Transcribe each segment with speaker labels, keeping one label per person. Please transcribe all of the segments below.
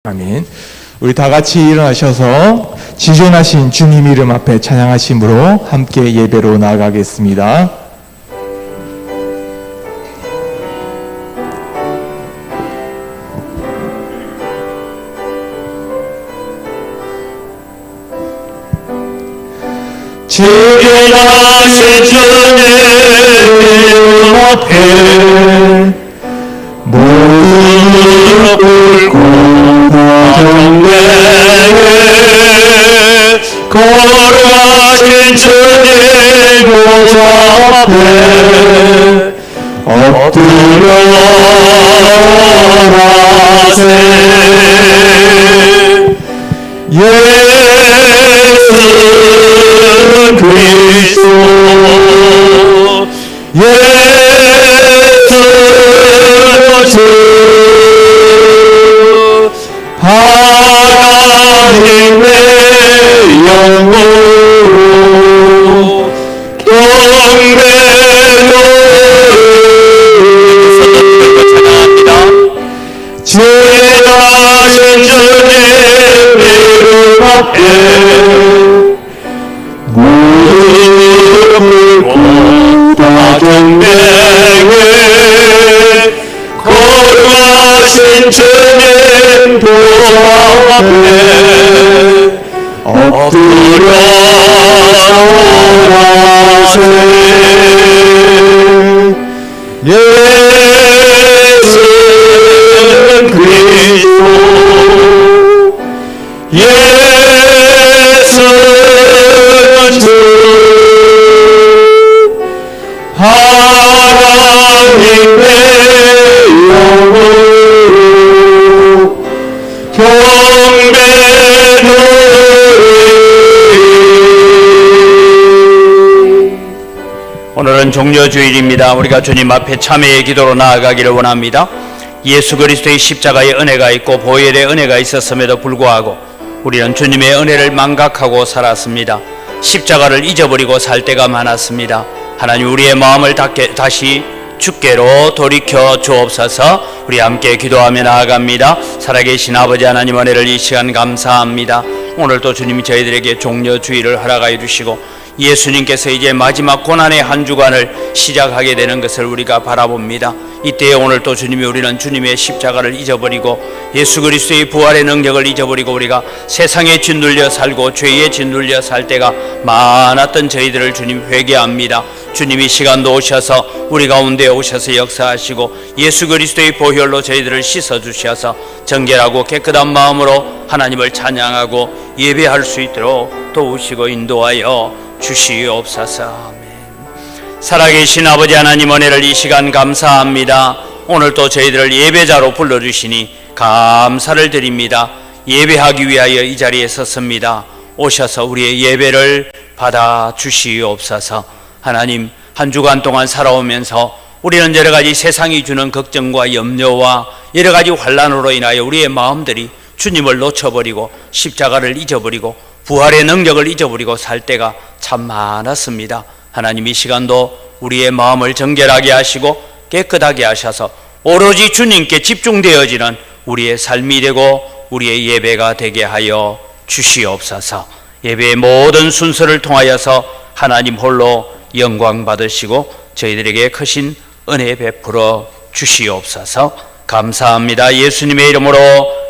Speaker 1: 아멘. 우리 다 같이 일어나셔서 지존하신 주님 이름 앞에 찬양하심으로 함께 예배로 나아가겠습니다.
Speaker 2: 지존하신 주님 이름 앞에 무릎 꿇고 정례에 거룩하신 주님 보좌 앞에 엎드려 하세. 예수 그리스도 예수 주 하나님의 영으로 경배로 찬양합니다. 지존하신 주님 이름 앞에 무릎 꿇고 다 경배해 거룩하신 주님 보좌 앞에 엎드려 하세. 예수 그리스도 예수 주 하나님의 영으로 경배드리리. 오늘은 종려주일입니다. 우리가 주님 앞에 참회의 기도로 나아가기를 원합니다. 예수 그리스도의 십자가의 은혜가 있고 보혈의 은혜가 있었음에도 불구하고 우리는 주님의 은혜를 망각하고 살았습니다. 십자가를 잊어버리고 살 때가 많았습니다. 하나님, 우리의 마음을 다시 주께로 돌이켜 주옵소서. 우리 함께 기도하며 나아갑니다. 살아계신 아버지 하나님, 은혜를 이 시간 감사합니다. 오늘도 주님이 저희들에게 종려주의를 허락하여 주시고 예수님께서 이제 마지막 고난의 한 주간을 시작하게 되는 것을 우리가 바라봅니다. 이때에 오늘 또 주님이 우리는 주님의 십자가를 잊어버리고 예수 그리스도의 부활의 능력을 잊어버리고 우리가 세상에 짓눌려 살고 죄에 짓눌려 살 때가 많았던 저희들을 주님 회개합니다. 주님이 시간도 오셔서 우리 가운데 오셔서 역사하시고 예수 그리스도의 보혈로 저희들을 씻어주셔서 정결하고 깨끗한 마음으로 하나님을 찬양하고 예배할 수 있도록 도우시고 인도하여 주시옵소서. 아멘. 살아계신 아버지 하나님, 은혜를 이 시간 감사합니다. 오늘 또 저희들을 예배자로 불러주시니 감사를 드립니다. 예배하기 위하여 이 자리에 섰습니다. 오셔서 우리의 예배를 받아 주시옵소서. 하나님, 한 주간 동안 살아오면서 우리는 여러 가지 세상이 주는 걱정과 염려와 여러 가지 환난으로 인하여 우리의 마음들이 주님을 놓쳐버리고 십자가를 잊어버리고 부활의 능력을 잊어버리고 살 때가 참 많았습니다. 하나님, 이 시간도 우리의 마음을 정결하게 하시고 깨끗하게 하셔서 오로지 주님께 집중되어지는 우리의 삶이 되고 우리의 예배가 되게 하여 주시옵소서. 예배의 모든 순서를 통하여서 하나님 홀로 영광 받으시고 저희들에게 크신 은혜 베풀어 주시옵소서. 감사합니다. 예수님의 이름으로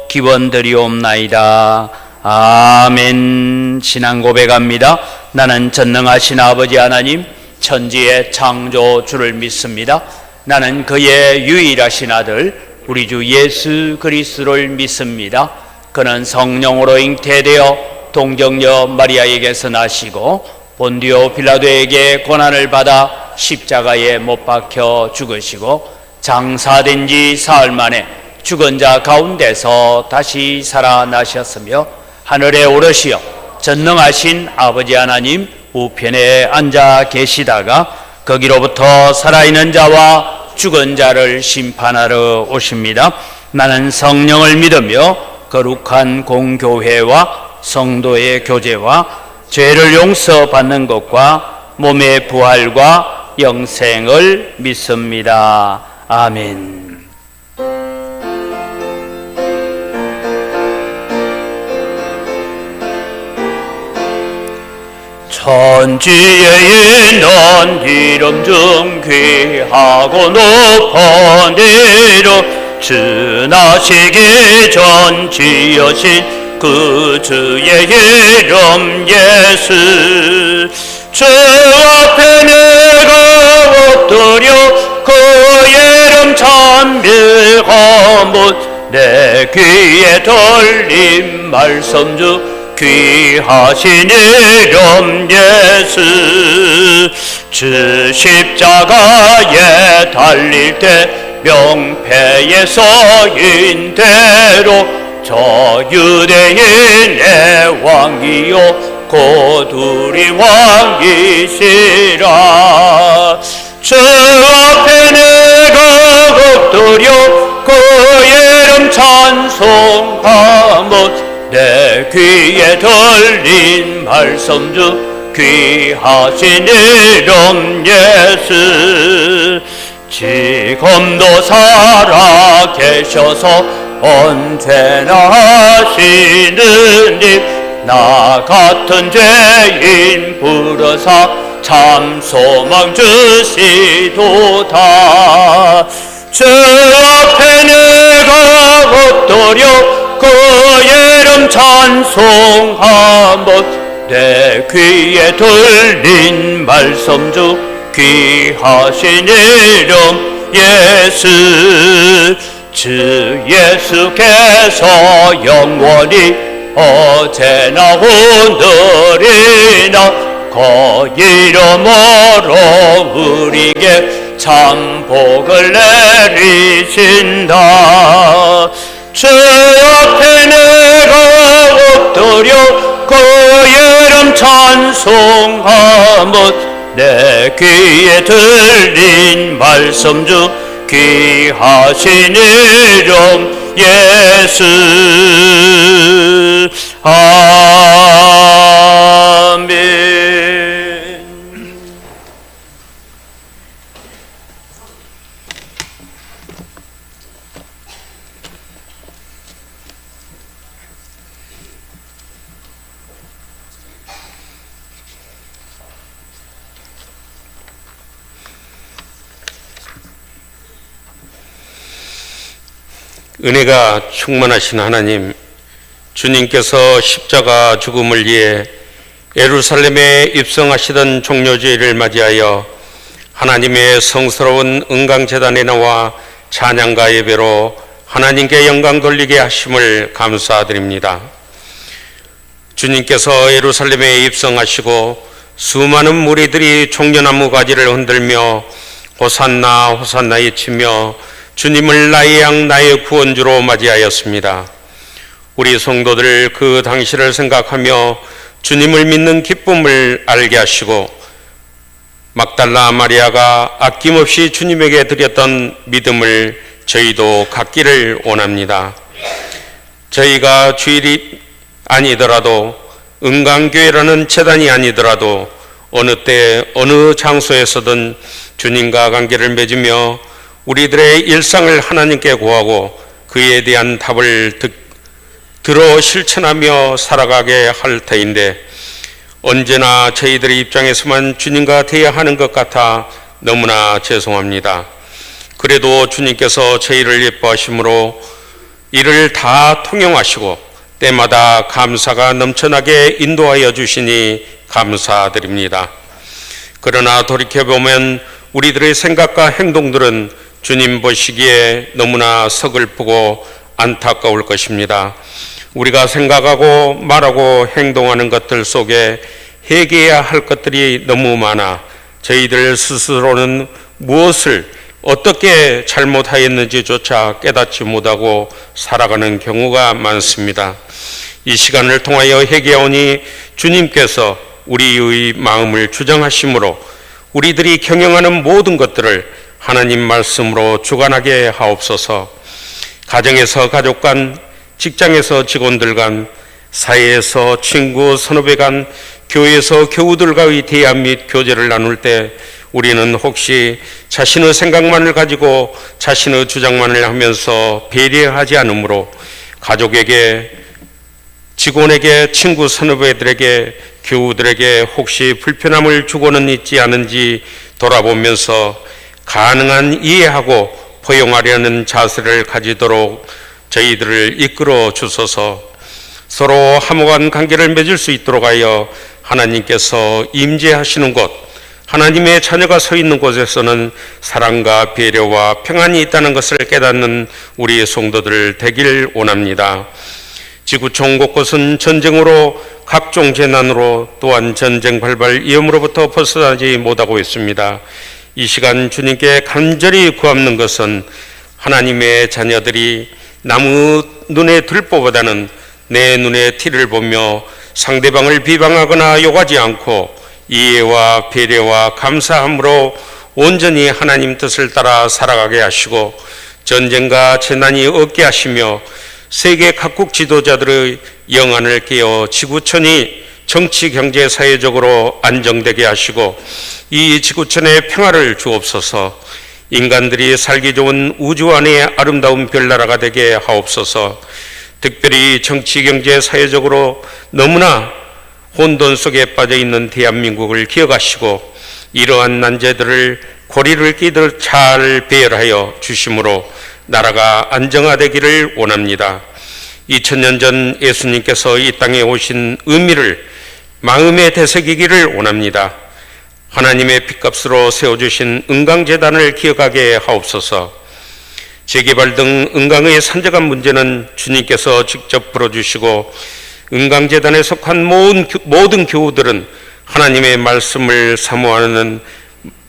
Speaker 2: 기원드리옵나이다. 아멘. 신앙 고백합니다. 나는 전능하신 아버지 하나님, 천지의 창조주를 믿습니다. 나는 그의 유일하신 아들 우리 주 예수 그리스도를 믿습니다. 그는 성령으로 잉태되어 동정녀 마리아에게서 나시고 본디오 빌라도에게 고난을 받아 십자가에 못 박혀 죽으시고 장사된 지 사흘 만에 죽은 자 가운데서 다시 살아나셨으며 하늘에 오르시어 전능하신 아버지 하나님 우편에 앉아 계시다가 거기로부터 살아있는 자와 죽은 자를 심판하러 오십니다. 나는 성령을 믿으며 거룩한 공교회와 성도의 교제와 죄를 용서받는 것과 몸의 부활과 영생을 믿습니다. 아멘. 천지에 있는 이름 중 귀하고 높은 이름 전하시기 전 지으신 그 주의 이름 예수 주 앞에 내가 엎드려 그 이름 찬미하면 내 귀에 들린 말씀 중 귀하신 이름 예수 주 십자가에 달릴 때 명패에 서인 대로 저 유대인의 왕이요 곧 우리 왕이시라 주 앞에 내가 엎드려 그 이름 찬송하면 내 귀에 들린 말씀 중 귀하신 이름 예수 지금도 살아 계셔서 언제나 하시는 일 나 같은 죄인 부르사 참 소망 주시도다 주 앞에 내가 엎드려 그 이름 찬송하면 내 귀에 들린 말씀 중 귀하신 이름 예수 주 예수께서 영원히 어제나 오늘이나 그 이름으로 우리에게 참 복을 내리신다 주 앞에 내가 엎드려 그 이름 찬송하면 내 귀에 들린 말씀 중 귀하신 이름 예수 아멘.
Speaker 3: 은혜가 충만하신 하나님, 주님께서 십자가 죽음을 위해 예루살렘에 입성하시던 종료주일을 맞이하여 하나님의 성스러운 은강제단에 나와 찬양과 예배로 하나님께 영광 돌리게 하심을 감사드립니다. 주님께서 예루살렘에 입성하시고 수많은 무리들이 종려나무 가지를 흔들며 호산나 호산나 외치며 주님을 나의 양 나의 구원주로 맞이하였습니다. 우리 성도들 그 당시를 생각하며 주님을 믿는 기쁨을 알게 하시고 막달라 마리아가 아낌없이 주님에게 드렸던 믿음을 저희도 갖기를 원합니다. 저희가 주일이 아니더라도 은강교회라는 재단이 아니더라도 어느 때 어느 장소에서든 주님과 관계를 맺으며 우리들의 일상을 하나님께 구하고 그에 대한 답을 들어 실천하며 살아가게 할 터인데 언제나 저희들의 입장에서만 주님과 대해야 하는 것 같아 너무나 죄송합니다. 그래도 주님께서 저희를 예뻐하심으로 이를 다 통용하시고 때마다 감사가 넘쳐나게 인도하여 주시니 감사드립니다. 그러나 돌이켜보면 우리들의 생각과 행동들은 주님 보시기에 너무나 서글프고 안타까울 것입니다. 우리가 생각하고 말하고 행동하는 것들 속에 회개해야 할 것들이 너무 많아 저희들 스스로는 무엇을 어떻게 잘못하였는지조차 깨닫지 못하고 살아가는 경우가 많습니다. 이 시간을 통하여 회개하오니 주님께서 우리의 마음을 주장하심으로 우리들이 경영하는 모든 것들을 하나님 말씀으로 주관하게 하옵소서. 가정에서 가족 간, 직장에서 직원들 간, 사회에서 친구 선후배 간, 교회에서 교우들과의 대화 및 교제를 나눌 때 우리는 혹시 자신의 생각만을 가지고 자신의 주장만을 하면서 배려하지 않으므로 가족에게 직원에게, 친구 선후배들에게, 교우들에게 혹시 불편함을 주고는 있지 않은지 돌아보면서 가능한 이해하고 포용하려는 자세를 가지도록 저희들을 이끌어 주소서. 서로 화목한 관계를 맺을 수 있도록 하여 하나님께서 임재하시는 곳, 하나님의 자녀가 서 있는 곳에서는 사랑과 배려와 평안이 있다는 것을 깨닫는 우리 성도들 되길 원합니다. 지구촌 곳곳은 전쟁으로, 각종 재난으로, 또한 전쟁 발발 위험으로부터 벗어나지 못하고 있습니다. 이 시간 주님께 간절히 구하는 것은 하나님의 자녀들이 나무 눈의 들보보다는 내 눈의 티를 보며 상대방을 비방하거나 욕하지 않고 이해와 배려와 감사함으로 온전히 하나님 뜻을 따라 살아가게 하시고, 전쟁과 재난이 없게 하시며 세계 각국 지도자들의 영안을 깨어 지구촌이 정치, 경제, 사회적으로 안정되게 하시고 이 지구촌에 평화를 주옵소서. 인간들이 살기 좋은 우주 안의 아름다운 별나라가 되게 하옵소서. 특별히 정치, 경제, 사회적으로 너무나 혼돈 속에 빠져 있는 대한민국을 기억하시고 이러한 난제들을 고리를 끼듯 잘 배열하여 주심으로 나라가 안정화되기를 원합니다. 2000년 전 예수님께서 이 땅에 오신 의미를 마음에 되새기기를 원합니다. 하나님의 핏값으로 세워주신 은강재단을 기억하게 하옵소서. 재개발 등 은강의 산재간 문제는 주님께서 직접 풀어주시고 은강재단에 속한 모든 교우들은 하나님의 말씀을 사모하는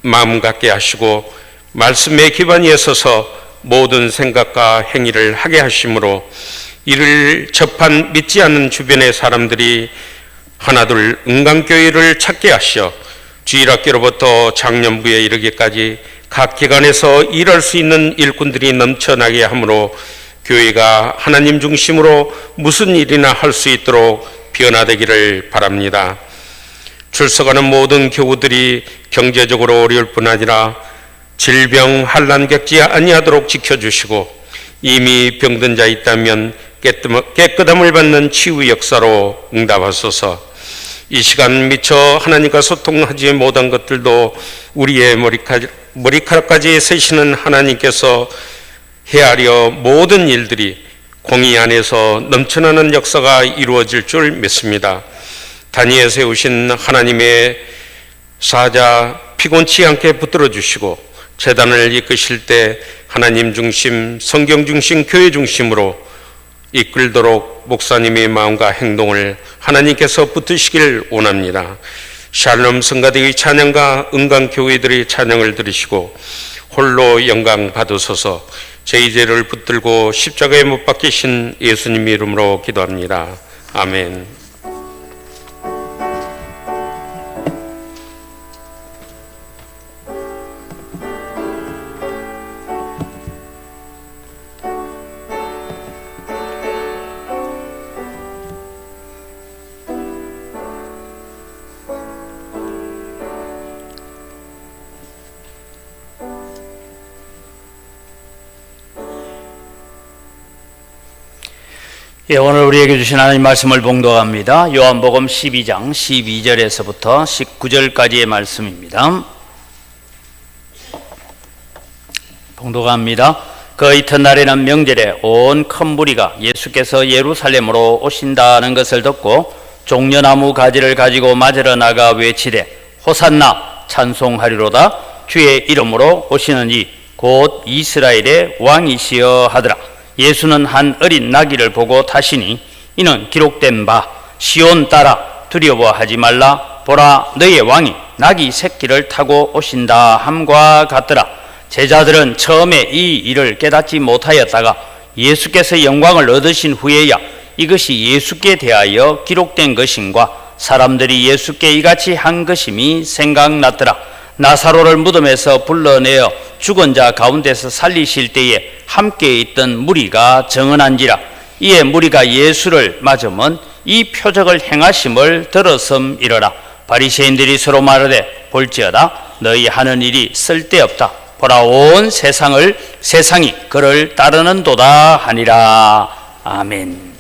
Speaker 3: 마음 갖게 하시고 말씀의 기반에 서서 모든 생각과 행위를 하게 하심으로 이를 접한 믿지 않는 주변의 사람들이 하나둘 은강교회를 찾게 하시어 주일학교로부터 장년부에 이르기까지 각 기관에서 일할 수 있는 일꾼들이 넘쳐나게 하므로 교회가 하나님 중심으로 무슨 일이나 할 수 있도록 변화되기를 바랍니다. 출석하는 모든 교우들이 경제적으로 어려울 뿐 아니라 질병, 환난 겪지 아니하도록 지켜주시고 이미 병든 자 있다면 깨끗함을 받는 치유 역사로 응답하소서. 이 시간 미처 하나님과 소통하지 못한 것들도 우리의 머리카락까지 세시는 하나님께서 헤아려 모든 일들이 공의 안에서 넘쳐나는 역사가 이루어질 줄 믿습니다. 단위에 세우신 하나님의 사자 피곤치 않게 붙들어 주시고 재단을 이끄실 때 하나님 중심, 성경 중심, 교회 중심으로 이끌도록 목사님의 마음과 행동을 하나님께서 붙드시길 원합니다. 샬롬 성가대의 찬양과 은강교회들의 찬양을 들으시고 홀로 영광 받으소서. 제 죄를 붙들고 십자가에 못 박히신 예수님 이름으로 기도합니다. 아멘.
Speaker 2: 예, 오늘 우리에게 주신 하나님 말씀을 봉독합니다. 요한복음 12장 12절에서부터 19절까지의 말씀입니다. 봉독합니다. 그 이튿날에는 명절에 온 큰 무리가 예수께서 예루살렘으로 오신다는 것을 듣고 종려나무 가지를 가지고 맞으러 나가 외치되 호산나 찬송하리로다. 주의 이름으로 오시는 이 곧 이스라엘의 왕이시여 하더라. 예수는 한 어린 나귀를 보고 타시니 이는 기록된 바 시온 따라 두려워하지 말라. 보라, 너의 왕이 나귀 새끼를 타고 오신다 함과 같더라. 제자들은 처음에 이 일을 깨닫지 못하였다가 예수께서 영광을 얻으신 후에야 이것이 예수께 대하여 기록된 것인과 사람들이 예수께 이같이 한 것임이 생각났더라. 나사로를 무덤에서 불러내어 죽은 자 가운데서 살리실 때에 함께 있던 무리가 정언한지라. 이에 무리가 예수를 맞으면 이 표적을 행하심을 들었음이러라. 바리새인들이 서로 말하되 볼지어다 너희 하는 일이 쓸데없다. 보라, 온 세상이 그를 따르는도다 하니라. 아멘.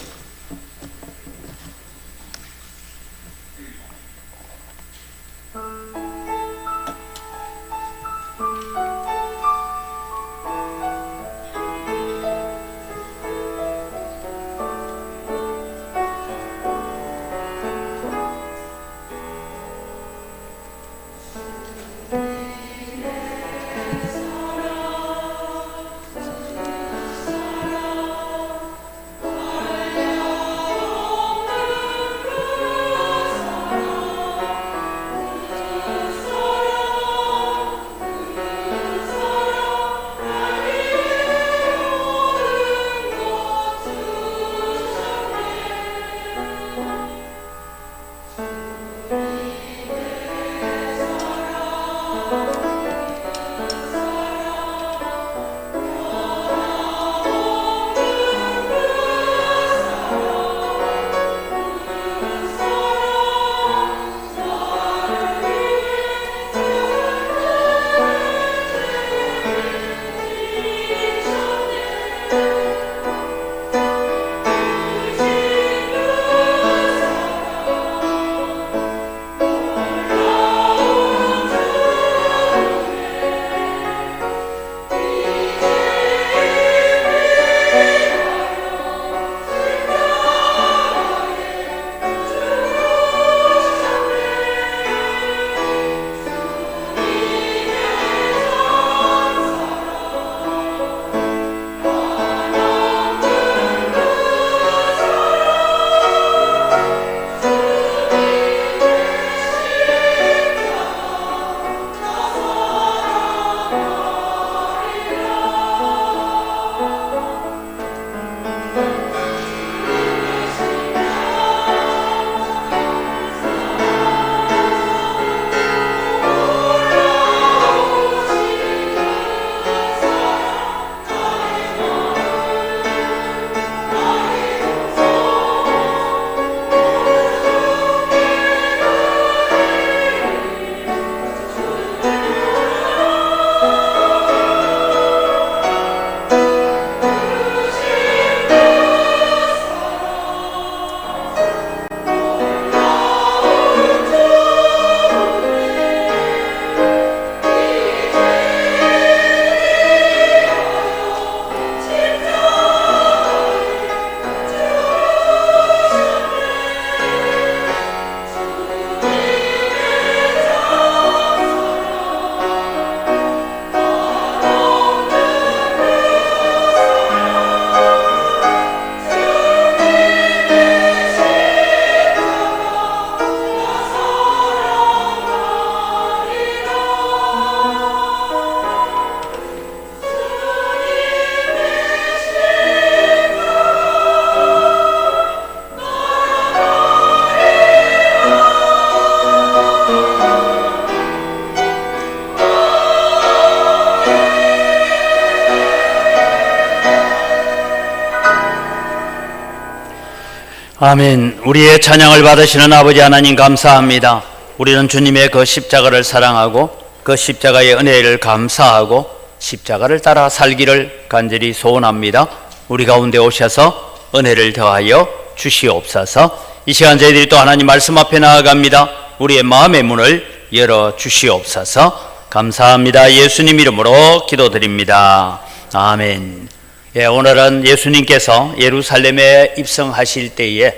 Speaker 2: 아멘. 우리의 찬양을 받으시는 아버지 하나님 감사합니다. 우리는 주님의 그 십자가를 사랑하고 그 십자가의 은혜를 감사하고 십자가를 따라 살기를 간절히 소원합니다. 우리 가운데 오셔서 은혜를 더하여 주시옵소서. 이 시간 저희들이 또 하나님 말씀 앞에 나아갑니다. 우리의 마음의 문을 열어 주시옵소서. 감사합니다. 예수님 이름으로 기도드립니다. 아멘. 오늘은 예수님께서 예루살렘에 입성하실 때에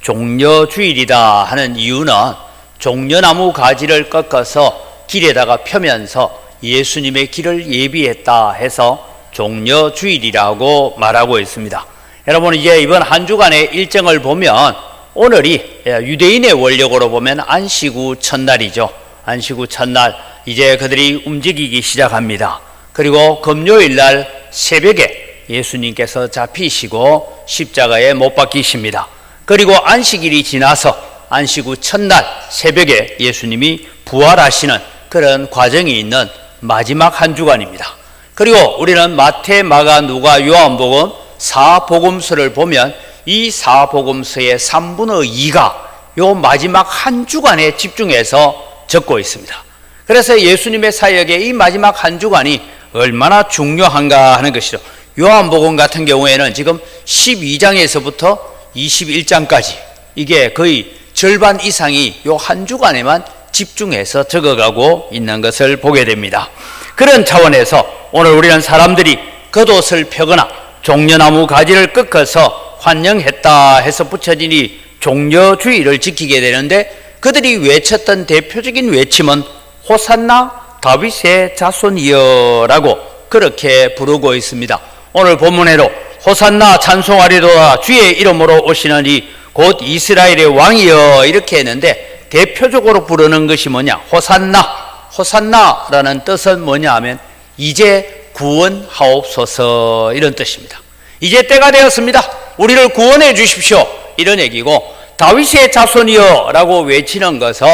Speaker 2: 종려주일이다 하는 이유는 종려나무 가지를 꺾어서 길에다가 펴면서 예수님의 길을 예비했다 해서 종려주일이라고 말하고 있습니다. 여러분, 이제 이번 한 주간의 일정을 보면 오늘이 유대인의 원력으로 보면 안식 후 첫날이죠. 안식 후 첫날 이제 그들이 움직이기 시작합니다. 그리고 금요일 날 새벽에 예수님께서 잡히시고 십자가에 못 박히십니다. 그리고 안식일이 지나서 안식 후 첫날 새벽에 예수님이 부활하시는 그런 과정이 있는 마지막 한 주간입니다. 그리고 우리는 마태, 마가, 누가, 요한복음 4복음서를 보면 이 4복음서의 3분의 2가 요 마지막 한 주간에 집중해서 적고 있습니다. 그래서 예수님의 사역의 이 마지막 한 주간이 얼마나 중요한가 하는 것이죠. 요한복음 같은 경우에는 지금 12장에서부터 21장까지 이게 거의 절반 이상이 요 한 주간에만 집중해서 적어가고 있는 것을 보게 됩니다. 그런 차원에서 오늘 우리는 사람들이 겉옷을 펴거나 종려나무 가지를 꺾어서 환영했다 해서 붙여진 이 종려주의를 지키게 되는데 그들이 외쳤던 대표적인 외침은 호산나 다윗의 자손이여라고 그렇게 부르고 있습니다. 오늘 본문에도 호산나 찬송하리로다 주의 이름으로 오시는 이 곧 이스라엘의 왕이여 이렇게 했는데 대표적으로 부르는 것이 뭐냐? 호산나. 호산나라는 뜻은 뭐냐 하면 이제 구원하옵소서 이런 뜻입니다. 이제 때가 되었습니다. 우리를 구원해 주십시오 이런 얘기고, 다윗의 자손이여 라고 외치는 것은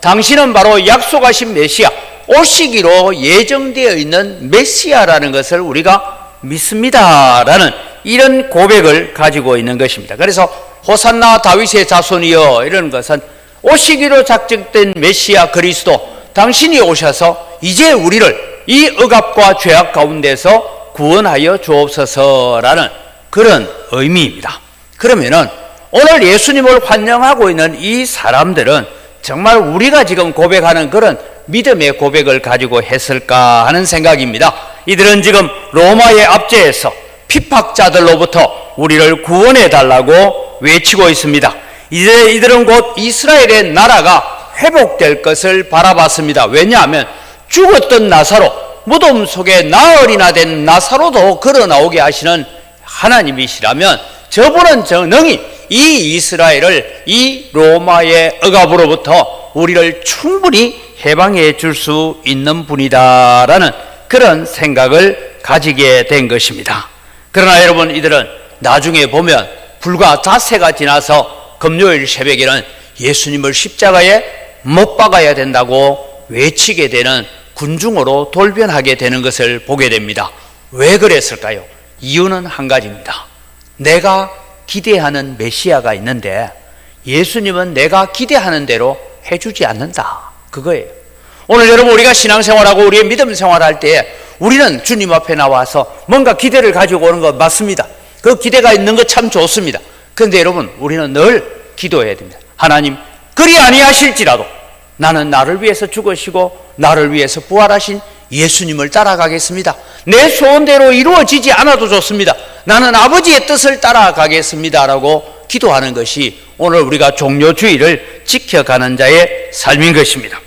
Speaker 2: 당신은 바로 약속하신 메시아, 오시기로 예정되어 있는 메시아라는 것을 우리가 믿습니다라는 이런 고백을 가지고 있는 것입니다. 그래서 호산나 다윗의 자손이여 이런 것은 오시기로 작정된 메시아 그리스도, 당신이 오셔서 이제 우리를 이 억압과 죄악 가운데서 구원하여 주옵소서라는 그런 의미입니다. 그러면은 오늘 예수님을 환영하고 있는 이 사람들은 정말 우리가 지금 고백하는 그런 믿음의 고백을 가지고 했을까 하는 생각입니다. 이들은 지금 로마의 압제에서 핍박자들로부터 우리를 구원해 달라고 외치고 있습니다. 이제 이들은 곧 이스라엘의 나라가 회복될 것을 바라봤습니다. 왜냐하면 죽었던 나사로, 무덤 속에 나흘이나 된 나사로도 걸어 나오게 하시는 하나님이시라면 저분은 능히 이 이스라엘을 이 로마의 억압으로부터 우리를 충분히 해방해 줄 수 있는 분이다라는 그런 생각을 가지게 된 것입니다. 그러나 여러분, 이들은 나중에 보면 불과 닷새가 지나서 금요일 새벽에는 예수님을 십자가에 못 박아야 된다고 외치게 되는 군중으로 돌변하게 되는 것을 보게 됩니다. 왜 그랬을까요? 이유는 한 가지입니다. 내가 기대하는 메시아가 있는데 예수님은 내가 기대하는 대로 해주지 않는다, 그거예요. 오늘 여러분, 우리가 신앙생활하고 우리의 믿음 생활할 때 우리는 주님 앞에 나와서 뭔가 기대를 가지고 오는 것 맞습니다. 그 기대가 있는 것 참 좋습니다. 그런데 여러분, 우리는 늘 기도해야 됩니다. 하나님, 그리 아니하실지라도 나는 나를 위해서 죽으시고 나를 위해서 부활하신 예수님을 따라가겠습니다. 내 소원대로 이루어지지 않아도 좋습니다. 나는 아버지의 뜻을 따라가겠습니다 라고 기도하는 것이 오늘 우리가 종려주의를 지켜가는 자의 삶인 것입니다.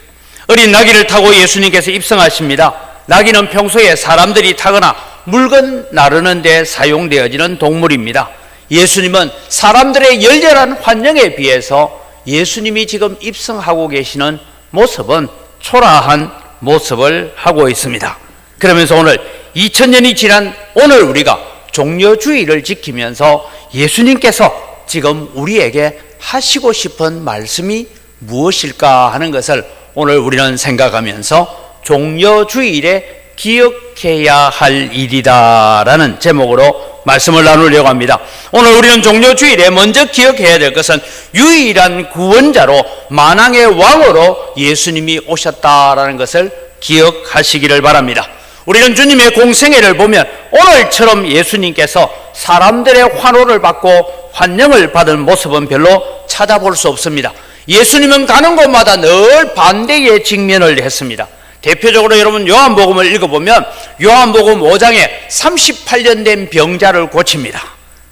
Speaker 2: 어린 나귀를 타고 예수님께서 입성하십니다. 나귀는 평소에 사람들이 타거나 물건 나르는 데 사용되어지는 동물입니다. 예수님은 사람들의 열렬한 환영에 비해서 예수님이 지금 입성하고 계시는 모습은 초라한 모습을 하고 있습니다. 그러면서 오늘 2000년이 지난 오늘 우리가 종려주의를 지키면서 예수님께서 지금 우리에게 하시고 싶은 말씀이 무엇일까 하는 것을 오늘 우리는 생각하면서 종려주일의 기억해야 할 일이다라는 제목으로 말씀을 나누려고 합니다. 오늘 우리는 종료주일에 먼저 기억해야 될 것은 유일한 구원자로 만왕의 왕으로 예수님이 오셨다라는 것을 기억하시기를 바랍니다. 우리는 주님의 공생애를 보면 오늘처럼 예수님께서 사람들의 환호를 받고 환영을 받은 모습은 별로 찾아볼 수 없습니다. 예수님은 가는 곳마다 늘 반대의 직면을 했습니다. 대표적으로 여러분 요한복음을 읽어보면 요한복음 5장에 38년 된 병자를 고칩니다.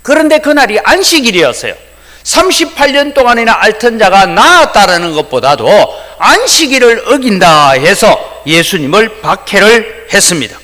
Speaker 2: 그런데 그날이 안식일이었어요. 38년 동안이나 앓던 자가 나았다는 것보다도 안식일을 어긴다 해서 예수님을 박해를 했습니다.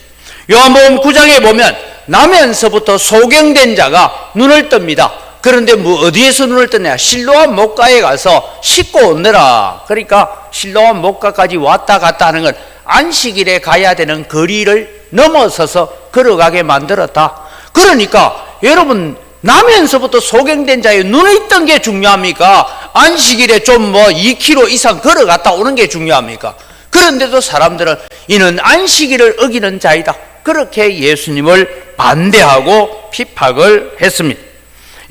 Speaker 2: 요한복음 9장에 보면 나면서부터 소경된 자가 눈을 뜹니다. 그런데 어디에서 눈을 뜨냐? 실로암 목가에 가서 씻고 오느라. 그러니까 실로암 목가까지 왔다 갔다 하는 건 안식일에 가야 되는 거리를 넘어서서 걸어가게 만들었다. 그러니까 여러분, 나면서부터 소경된 자의 눈에 있던 게 중요합니까? 안식일에 좀 2km 이상 걸어갔다 오는 게 중요합니까? 그런데도 사람들은 이는 안식일을 어기는 자이다. 그렇게 예수님을 반대하고 핍박을 했습니다.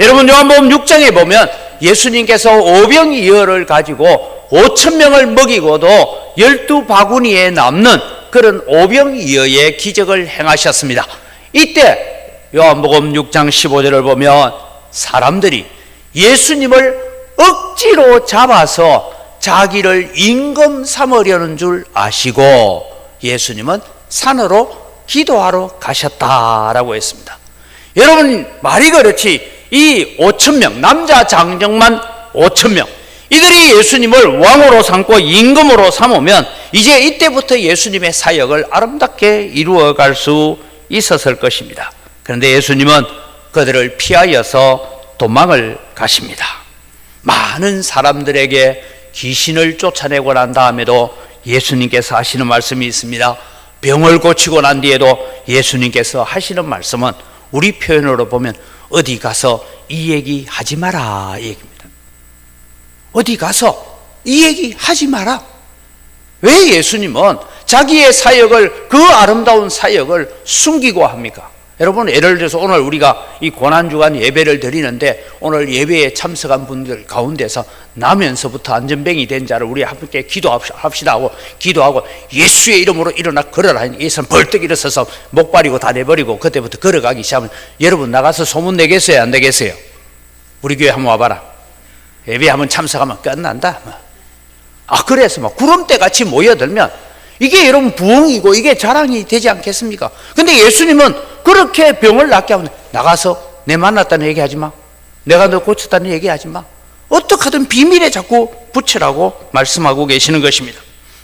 Speaker 2: 여러분, 요한복음 6장에 보면 예수님께서 오병이어를 가지고 5,000명을 먹이고도 12바구니에 남는 그런 오병이어의 기적을 행하셨습니다. 이때 요한복음 6장 15절을 보면 사람들이 예수님을 억지로 잡아서 자기를 임금 삼으려는 줄 아시고 예수님은 산으로 기도하러 가셨다라고 했습니다. 여러분, 말이 그렇지 이 5,000명, 남자 장정만 5,000명, 이들이 예수님을 왕으로 삼고 임금으로 삼으면 이제 이때부터 예수님의 사역을 아름답게 이루어갈 수 있었을 것입니다. 그런데 예수님은 그들을 피하여서 도망을 가십니다. 많은 사람들에게 귀신을 쫓아내고 난 다음에도 예수님께서 하시는 말씀이 있습니다. 병을 고치고 난 뒤에도 예수님께서 하시는 말씀은 우리 표현으로 보면 어디 가서 이 얘기 하지 마라 이 얘기입니다. 어디 가서 이 얘기 하지 마라. 왜 예수님은 자기의 사역을, 그 아름다운 사역을 숨기고 합니까? 여러분, 예를 들어서 오늘 우리가 이 고난주간 예배를 드리는데 오늘 예배에 참석한 분들 가운데서 나면서부터 안전병이 된 자를 우리 함께 기도합시다 하고 기도하고 예수의 이름으로 일어나 걸어라. 예수는 벌떡 일어서서 목 바리고 다 내버리고 그때부터 걸어가기 시작하면 여러분 나가서 소문 내겠어요? 안 내겠어요? 우리 교회 한번 와봐라. 예배 한번 참석하면 끝난다. 그래서 막 구름대 같이 모여들면 이게 여러분 부흥이고 이게 자랑이 되지 않겠습니까? 근데 예수님은 그렇게 병을 낫게 하면 나가서 내 만났다는 얘기하지 마. 내가 너 고쳤다는 얘기하지 마. 어떻게 하든 비밀에 자꾸 붙이라고 말씀하고 계시는 것입니다.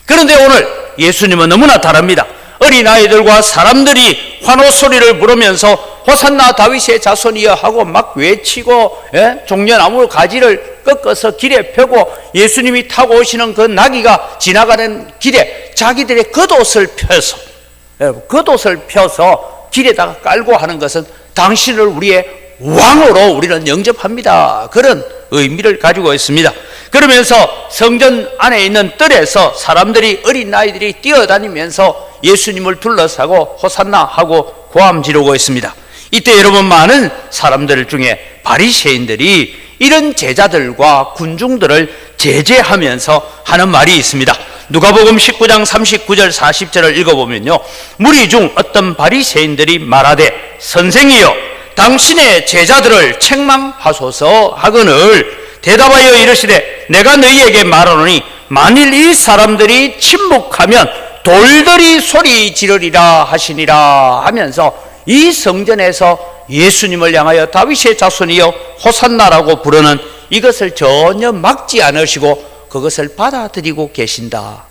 Speaker 2: 그런데 오늘 예수님은 너무나 다릅니다. 어린아이들과 사람들이 환호 소리를 부르면서 호산나 다윗의 자손이여 하고 막 외치고 종려나무 가지를 꺾어서 길에 펴고 예수님이 타고 오시는 그 나귀가 지나가는 길에 자기들의 겉옷을 펴서 길에다가 깔고 하는 것은 당신을 우리의 왕으로 우리는 영접합니다. 그런 의미를 가지고 있습니다. 그러면서 성전 안에 있는 뜰에서 사람들이, 어린 아이들이 뛰어다니면서 예수님을 둘러싸고 호산나 하고 고함 지르고 있습니다. 이때 여러분, 많은 사람들 중에 바리새인들이 이런 제자들과 군중들을 제재하면서 하는 말이 있습니다. 누가복음 19장 39절 40절을 읽어보면요, 무리 중 어떤 바리새인들이 말하되 선생이여 당신의 제자들을 책망하소서 하거늘 대답하여 이르시되 내가 너희에게 말하노니 만일 이 사람들이 침묵하면 돌들이 소리 지르리라 하시니라 하면서 이 성전에서 예수님을 향하여 다윗의 자손이여 호산나라고 부르는 이것을 전혀 막지 않으시고 그것을 받아들이고 계신다.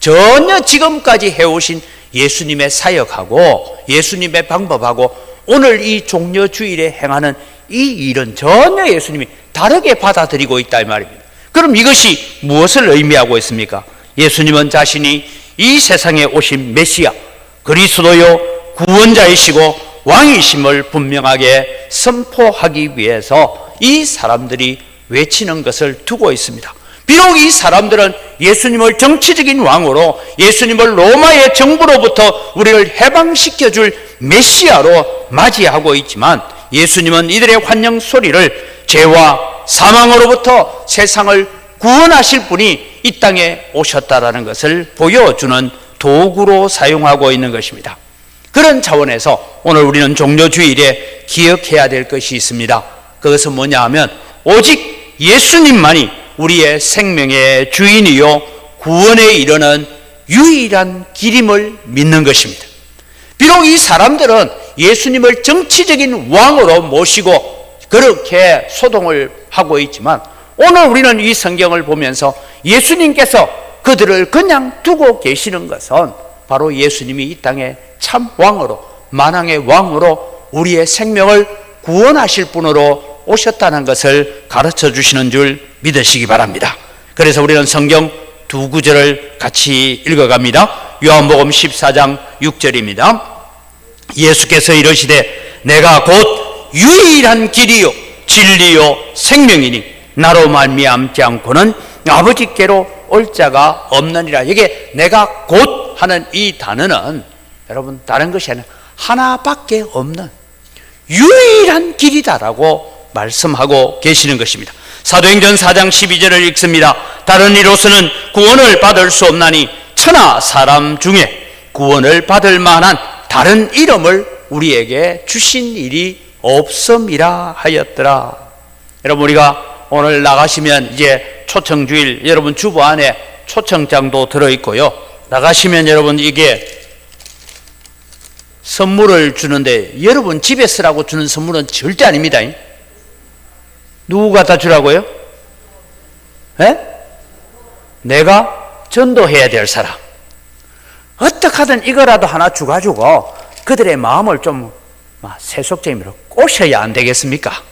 Speaker 2: 전혀 지금까지 해오신 예수님의 사역하고 예수님의 방법하고 오늘 이 종려주일에 행하는 이 일은 전혀 예수님이 다르게 받아들이고 있다 이 말입니다. 그럼 이것이 무엇을 의미하고 있습니까? 예수님은 자신이 이 세상에 오신 메시아, 그리스도요 구원자이시고 왕이심을 분명하게 선포하기 위해서 이 사람들이 외치는 것을 두고 있습니다. 비록 이 사람들은 예수님을 정치적인 왕으로, 예수님을 로마의 정부로부터 우리를 해방시켜줄 메시아로 맞이하고 있지만, 예수님은 이들의 환영 소리를 죄와 사망으로부터 세상을 구원하실 분이 이 땅에 오셨다라는 것을 보여주는 도구로 사용하고 있는 것입니다. 그런 차원에서 오늘 우리는 종료주일에 기억해야 될 것이 있습니다. 그것은 뭐냐 하면, 오직 예수님만이 우리의 생명의 주인이요 구원에 이르는 유일한 길임을 믿는 것입니다. 비록 이 사람들은 예수님을 정치적인 왕으로 모시고 그렇게 소동을 하고 있지만, 오늘 우리는 이 성경을 보면서 예수님께서 그들을 그냥 두고 계시는 것은 바로 예수님이 이 땅에 참 왕으로, 만왕의 왕으로 우리의 생명을 구원하실 분으로 오셨다는 것을 가르쳐 주시는 줄 믿으시기 바랍니다. 그래서 우리는 성경 두 구절을 같이 읽어갑니다. 요한복음 14장 6절입니다. 예수께서 이르시되 내가 곧 유일한 길이요 진리요 생명이니 나로 말미암지 않고는 아버지께로 올 자가 없느니라. 이게 내가 곧 하는 이 단어는 여러분 다른 것이 아니라 하나밖에 없는 유일한 길이다라고 말씀하고 계시는 것입니다. 사도행전 4장 12절을 읽습니다. 다른 이로서는 구원을 받을 수 없나니 천하 사람 중에 구원을 받을 만한 다른 이름을 우리에게 주신 일이 없음이라 하였더라. 여러분, 우리가 오늘 나가시면 이제 초청주일, 여러분 주보 안에 초청장도 들어있고요. 나가시면 여러분 이게 선물을 주는데, 여러분 집에 쓰라고 주는 선물은 절대 아닙니다. 누구 갖다 주라고요? 네? 내가 전도해야 될 사람. 어떻게 하든 이거라도 하나 주가지고 그들의 마음을 좀 세속적으로 꼬셔야 안 되겠습니까?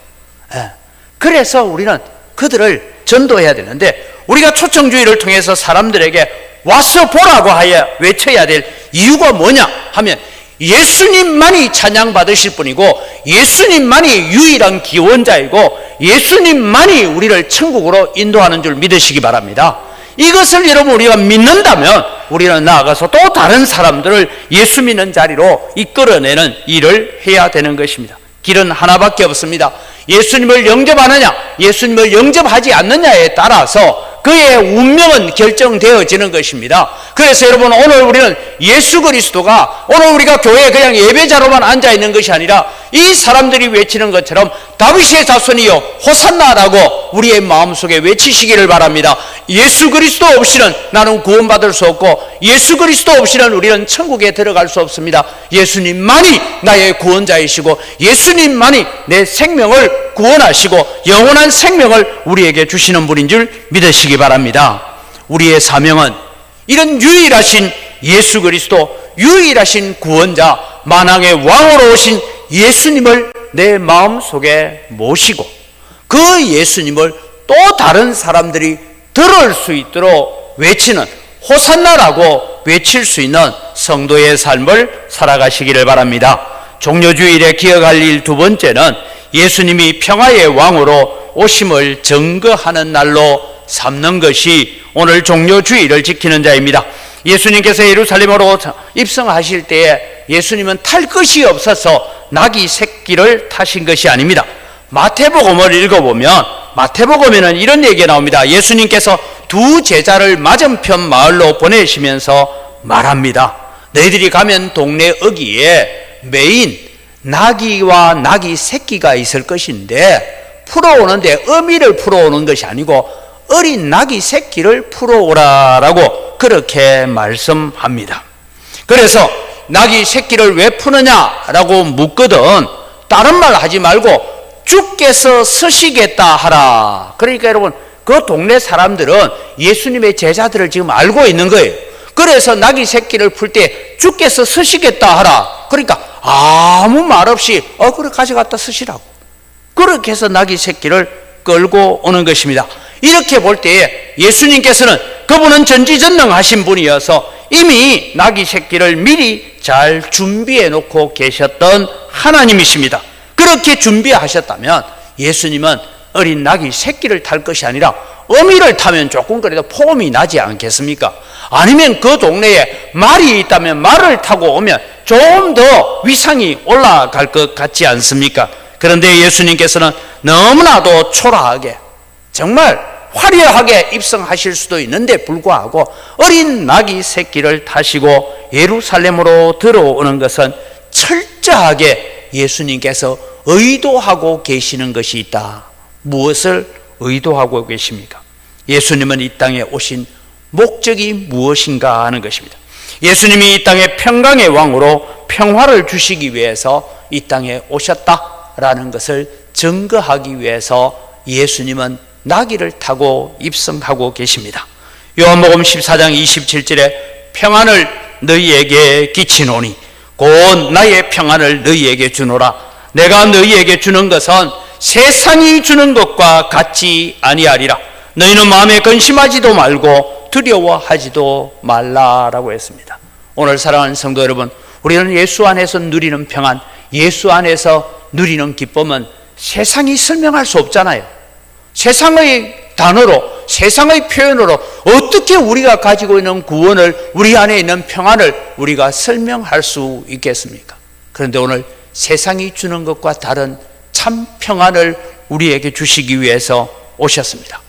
Speaker 2: 네. 그래서 우리는 그들을 전도해야 되는데, 우리가 초청주의를 통해서 사람들에게 와서 보라고 하여 외쳐야 될 이유가 뭐냐 하면, 예수님만이 찬양받으실 분이고 예수님만이 유일한 기원자이고 예수님만이 우리를 천국으로 인도하는 줄 믿으시기 바랍니다. 이것을 여러분 우리가 믿는다면 우리는 나아가서 또 다른 사람들을 예수 믿는 자리로 이끌어내는 일을 해야 되는 것입니다. 길은 하나밖에 없습니다. 예수님을 영접하느냐, 예수님을 영접하지 않느냐에 따라서 그의 운명은 결정되어지는 것입니다. 그래서 여러분, 오늘 우리는 예수 그리스도가, 오늘 우리가 교회에 그냥 예배자로만 앉아있는 것이 아니라 이 사람들이 외치는 것처럼 다윗의 자손이여 호산나라고 우리의 마음속에 외치시기를 바랍니다. 예수 그리스도 없이는 나는 구원받을 수 없고 예수 그리스도 없이는 우리는 천국에 들어갈 수 없습니다. 예수님만이 나의 구원자이시고 예수님만이 내 생명을 구원하시고 영원한 생명을 우리에게 주시는 분인 줄 믿으시기 바랍니다. 우리의 사명은 이런 유일하신 예수 그리스도, 유일하신 구원자, 만왕의 왕으로 오신 예수님을 내 마음속에 모시고 그 예수님을 또 다른 사람들이 들을 수 있도록 외치는, 호산나라고 외칠 수 있는 성도의 삶을 살아가시기를 바랍니다. 종료주일에 기억할 일 두 번째는 예수님이 평화의 왕으로 오심을 증거하는 날로 삼는 것이 오늘 종료주일을 지키는 자입니다. 예수님께서 예루살렘으로 입성하실 때에 예수님은 탈 것이 없어서 나귀 새끼를 타신 것이 아닙니다. 마태복음을 읽어보면 마태복음에는 이런 얘기가 나옵니다. 예수님께서 두 제자를 맞은편 마을로 보내시면서 말합니다. 너희들이 가면 동네 어귀에 매인 나귀와 나귀 새끼가 있을 것인데 풀어오는데 어미를 풀어오는 것이 아니고 어린 나귀 새끼를 풀어오라라고 그렇게 말씀합니다. 그래서 나귀 새끼를 왜 푸느냐라고 묻거든 다른 말 하지 말고 주께서 쓰시겠다 하라. 그러니까 여러분, 그 동네 사람들은 예수님의 제자들을 지금 알고 있는 거예요. 그래서 나귀 새끼를 풀 때 주께서 쓰시겠다 하라. 그러니까 아무 말 없이 그래 가져갔다 쓰시라고. 그렇게 해서 나귀 새끼를 끌고 오는 것입니다. 이렇게 볼 때에 예수님께서는 그분은 전지전능하신 분이어서 이미 나귀 새끼를 미리 잘 준비해 놓고 계셨던 하나님이십니다. 그렇게 준비하셨다면 예수님은 어린 낙이 새끼를 탈 것이 아니라 어미를 타면 조금 그래도 포음이 나지 않겠습니까? 아니면 그 동네에 말이 있다면 말을 타고 오면 좀 더 위상이 올라갈 것 같지 않습니까? 그런데 예수님께서는 너무나도 초라하게 정말 화려하게 입성하실 수도 있는데 불구하고 어린 낙이 새끼를 타시고 예루살렘으로 들어오는 것은 철저하게 예수님께서 의도하고 계시는 것이 있다. 무엇을 의도하고 계십니까? 예수님은 이 땅에 오신 목적이 무엇인가 하는 것입니다. 예수님이 이 땅에 평강의 왕으로 평화를 주시기 위해서 이 땅에 오셨다라는 것을 증거하기 위해서 예수님은 나귀를 타고 입성하고 계십니다. 요한복음 14장 27절에 평안을 너희에게 끼치노니 곧 나의 평안을 너희에게 주노라. 내가 너희에게 주는 것은 세상이 주는 것과 같지 아니하리라. 너희는 마음에 근심하지도 말고 두려워하지도 말라라고 했습니다. 오늘 사랑하는 성도 여러분, 우리는 예수 안에서 누리는 평안, 예수 안에서 누리는 기쁨은 세상이 설명할 수 없잖아요. 세상의 단어로, 세상의 표현으로 어떻게 우리가 가지고 있는 구원을, 우리 안에 있는 평안을 우리가 설명할 수 있겠습니까? 그런데 오늘 세상이 주는 것과 다른 참 평안을 우리에게 주시기 위해서 오셨습니다.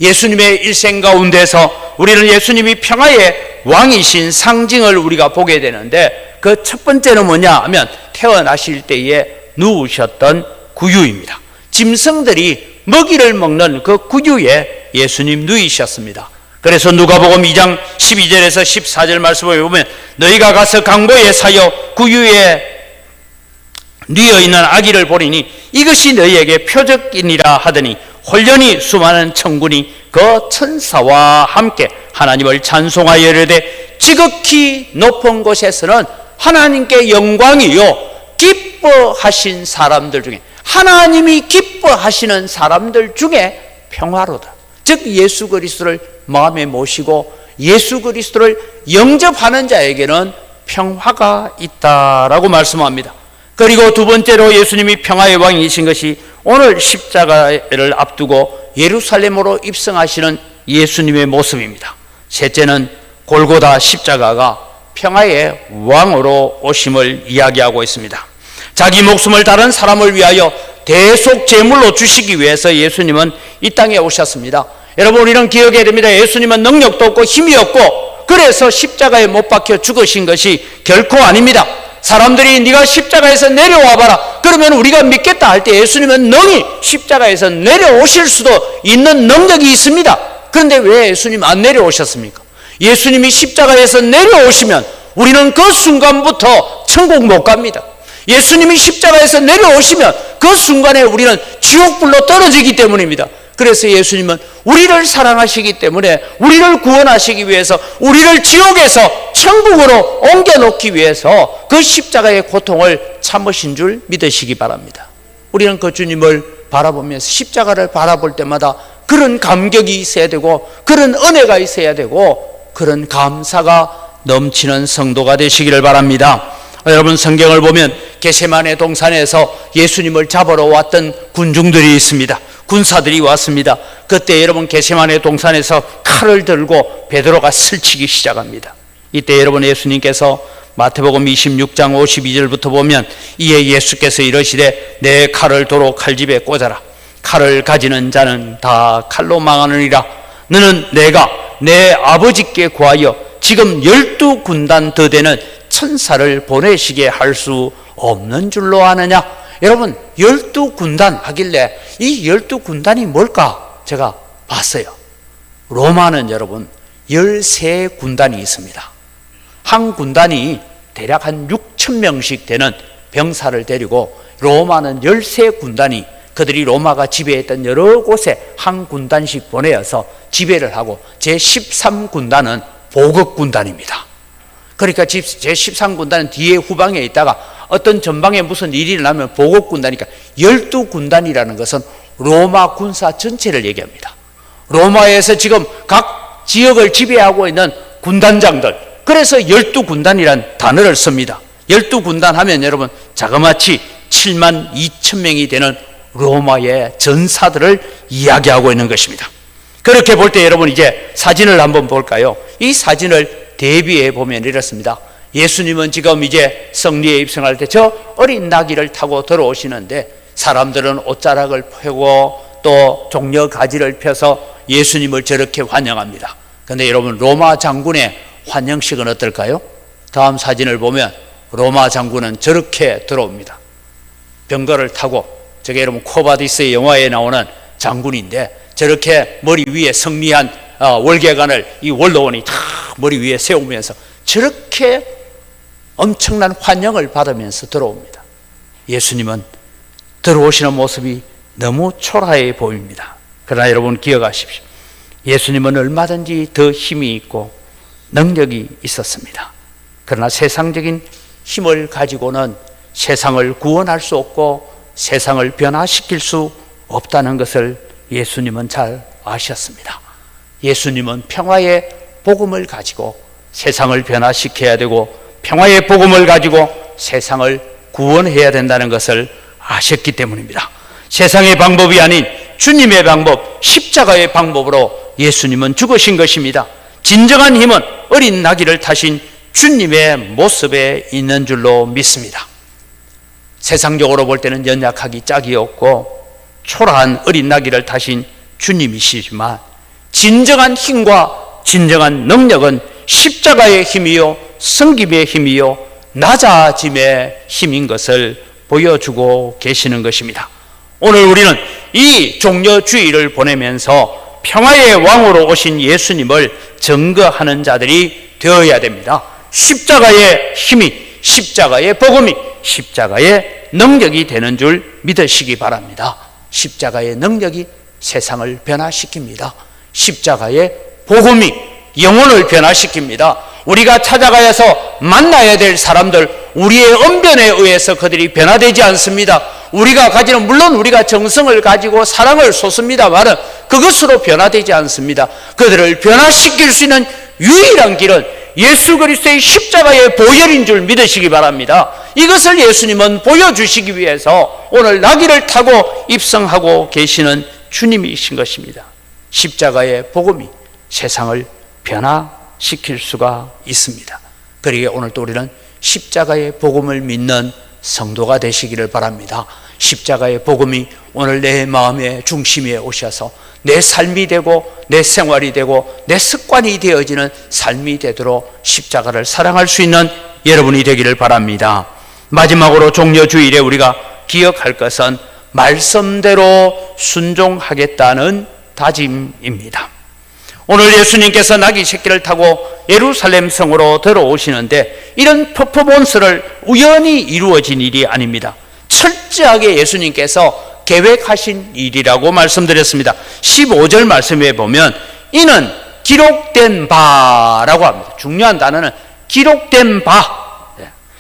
Speaker 2: 예수님의 일생 가운데서 우리는 예수님이 평화의 왕이신 상징을 우리가 보게 되는데, 그 첫 번째는 뭐냐 하면 태어나실 때에 누우셨던 구유입니다. 짐승들이 먹이를 먹는 그 구유에 예수님 누이셨습니다. 그래서 누가복음 2장 12절에서 14절 말씀을 보면 너희가 가서 강보에 사여 구유에 누워 있는 아기를 보리니 이것이 너희에게 표적이니라 하더니 홀련히 수많은 천군이 그 천사와 함께 하나님을 찬송하여 이르되 지극히 높은 곳에서는 하나님께 영광이요 기뻐하신 사람들 중에, 하나님이 기뻐하시는 사람들 중에 평화로다. 즉 예수 그리스도를 마음에 모시고 예수 그리스도를 영접하는 자에게는 평화가 있다라고 말씀합니다. 그리고 두 번째로 예수님이 평화의 왕이신 것이 오늘 십자가를 앞두고 예루살렘으로 입성하시는 예수님의 모습입니다. 셋째는 골고다 십자가가 평화의 왕으로 오심을 이야기하고 있습니다. 자기 목숨을 다른 사람을 위하여 대속 제물로 주시기 위해서 예수님은 이 땅에 오셨습니다. 여러분, 우리는 기억해야 됩니다. 예수님은 능력도 없고 힘이 없고 그래서 십자가에 못 박혀 죽으신 것이 결코 아닙니다. 사람들이 네가 십자가에서 내려와 봐라 그러면 우리가 믿겠다 할 때 예수님은 능히 십자가에서 내려오실 수도 있는 능력이 있습니다. 그런데 왜 예수님 안 내려오셨습니까? 예수님이 십자가에서 내려오시면 우리는 그 순간부터 천국 못 갑니다. 예수님이 십자가에서 내려오시면 그 순간에 우리는 지옥불로 떨어지기 때문입니다. 그래서 예수님은 우리를 사랑하시기 때문에 우리를 구원하시기 위해서 우리를 지옥에서 천국으로 옮겨놓기 위해서 그 십자가의 고통을 참으신 줄 믿으시기 바랍니다. 우리는 그 주님을 바라보면서 십자가를 바라볼 때마다 그런 감격이 있어야 되고 그런 은혜가 있어야 되고 그런 감사가 넘치는 성도가 되시기를 바랍니다. 여러분, 성경을 보면 겟세마네 동산에서 예수님을 잡으러 왔던 군중들이 있습니다. 군사들이 왔습니다. 그때 여러분 겟세마네 동산에서 칼을 들고 베드로가 슬치기 시작합니다. 이때 여러분 예수님께서 마태복음 26장 52절부터 보면 이에 예수께서 이르시되 내 칼을 도로 칼집에 꽂아라. 칼을 가지는 자는 다 칼로 망하느니라. 너는 내가 내 아버지께 구하여 지금 12군단 더 되는 천사를 보내시게 할 수 없는 줄로 아느냐? 여러분 12군단 하길래 이 12군단이 뭘까? 제가 봤어요. 로마는 여러분 13군단이 있습니다. 한 군단이 대략 한 6,000명씩 되는 병사를 데리고 로마는 13군단이 그들이 로마가 지배했던 여러 곳에 한 군단씩 보내어서 지배를 하고 제13군단은 보급군단입니다. 그러니까 제13군단은 뒤에 후방에 있다가 어떤 전방에 무슨 일이 일어나면 보급군단이니까 12군단이라는 것은 로마 군사 전체를 얘기합니다. 로마에서 지금 각 지역을 지배하고 있는 군단장들, 그래서 12군단이라는 단어를 씁니다. 12군단 하면 여러분 자그마치 72,000명이 되는 로마의 전사들을 이야기하고 있는 것입니다. 그렇게 볼 때 여러분 이제 사진을 한번 볼까요? 이 사진을 대비해 보면 이렇습니다. 예수님은 지금 이제 성리에 입성할 때 저 어린 나귀를 타고 들어오시는데 사람들은 옷자락을 펴고 또 종려 가지를 펴서 예수님을 저렇게 환영합니다. 그런데 여러분 로마 장군의 환영식은 어떨까요? 다음 사진을 보면 로마 장군은 저렇게 들어옵니다. 병거를 타고, 저게 여러분 코바디스의 영화에 나오는 장군인데 저렇게 머리 위에 성리한 월계관을 이 원로원이 다 머리 위에 세우면서 저렇게 엄청난 환영을 받으면서 들어옵니다. 예수님은 들어오시는 모습이 너무 초라해 보입니다. 그러나 여러분 기억하십시오. 예수님은 얼마든지 더 힘이 있고 능력이 있었습니다. 그러나 세상적인 힘을 가지고는 세상을 구원할 수 없고 세상을 변화시킬 수 없다는 것을 예수님은 잘 아셨습니다. 예수님은 평화의 복음을 가지고 세상을 변화시켜야 되고 평화의 복음을 가지고 세상을 구원해야 된다는 것을 아셨기 때문입니다. 세상의 방법이 아닌 주님의 방법, 십자가의 방법으로 예수님은 죽으신 것입니다. 진정한 힘은 어린 나귀를 타신 주님의 모습에 있는 줄로 믿습니다. 세상적으로 볼 때는 연약하기 짝이 없고 초라한 어린 나귀를 타신 주님이시지만 진정한 힘과 진정한 능력은 십자가의 힘이요 성김의 힘이요 낮아짐의 힘인 것을 보여주고 계시는 것입니다. 오늘 우리는 이 종려주의를 보내면서 평화의 왕으로 오신 예수님을 증거하는 자들이 되어야 됩니다. 십자가의 힘이, 십자가의 복음이, 십자가의 능력이 되는 줄 믿으시기 바랍니다. 십자가의 능력이 세상을 변화시킵니다. 십자가의 복음이 영혼을 변화시킵니다. 우리가 찾아가서 만나야 될 사람들, 우리의 언변에 의해서 그들이 변화되지 않습니다. 우리가 가지는, 물론 우리가 정성을 가지고 사랑을 쏟습니다만 그것으로 변화되지 않습니다. 그들을 변화시킬 수 있는 유일한 길은 예수 그리스도의 십자가의 보혈인 줄 믿으시기 바랍니다. 이것을 예수님은 보여주시기 위해서 오늘 나귀를 타고 입성하고 계시는 주님이신 것입니다. 십자가의 복음이 세상을 변화시킬 수가 있습니다. 그러기에 오늘 또 우리는 십자가의 복음을 믿는 성도가 되시기를 바랍니다. 십자가의 복음이 오늘 내 마음의 중심에 오셔서 내 삶이 되고 내 생활이 되고 내 습관이 되어지는 삶이 되도록 십자가를 사랑할 수 있는 여러분이 되기를 바랍니다. 마지막으로 종려주일에 우리가 기억할 것은 말씀대로 순종하겠다는 다짐입니다. 오늘 예수님께서 나귀 새끼를 타고 예루살렘 성으로 들어오시는데 이런 퍼포먼스를 우연히 이루어진 일이 아닙니다. 철저하게 예수님께서 계획하신 일이라고 말씀드렸습니다. 15절 말씀에 보면 이는 기록된 바라고 합니다. 중요한 단어는 기록된 바.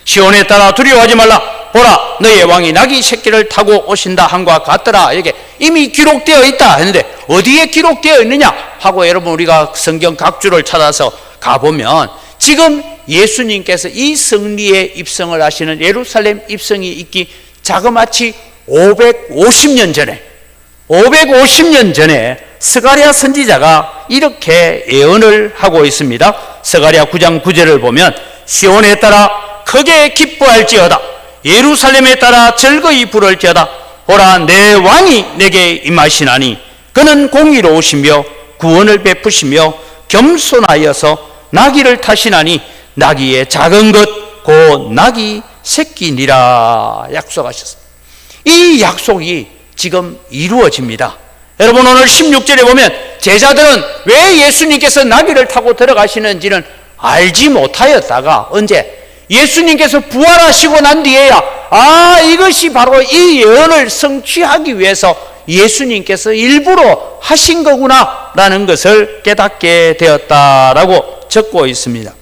Speaker 2: 시온에 따라 두려워하지 말라. 보라, 너의 왕이 나귀 새끼를 타고 오신다 함과 같더라. 이게 이미 기록되어 있다 했는데 어디에 기록되어 있느냐 하고 여러분 우리가 성경 각주를 찾아서 가보면 지금 예수님께서 이 성리에 입성을 하시는 예루살렘 입성이 있기 자그마치 550년 전에 스가랴 선지자가 이렇게 예언을 하고 있습니다. 스가랴 9장 9절을 보면 시온에 따라 크게 기뻐할지어다, 예루살렘에 따라 즐거이 부를지어다. 보라, 내 왕이 내게 임하시나니 그는 공의로우시며 구원을 베푸시며 겸손하여서 나귀를 타시나니 나귀의 작은 것 곧 나귀 새끼니라 약속하셨습니다. 이 약속이 지금 이루어집니다. 여러분 오늘 16절에 보면 제자들은 왜 예수님께서 나귀를 타고 들어가시는지는 알지 못하였다가 언제 예수님께서 부활하시고 난 뒤에야 이것이 바로 이 예언을 성취하기 위해서 예수님께서 일부러 하신 거구나 라는 것을 깨닫게 되었다라고 적고 있습니다.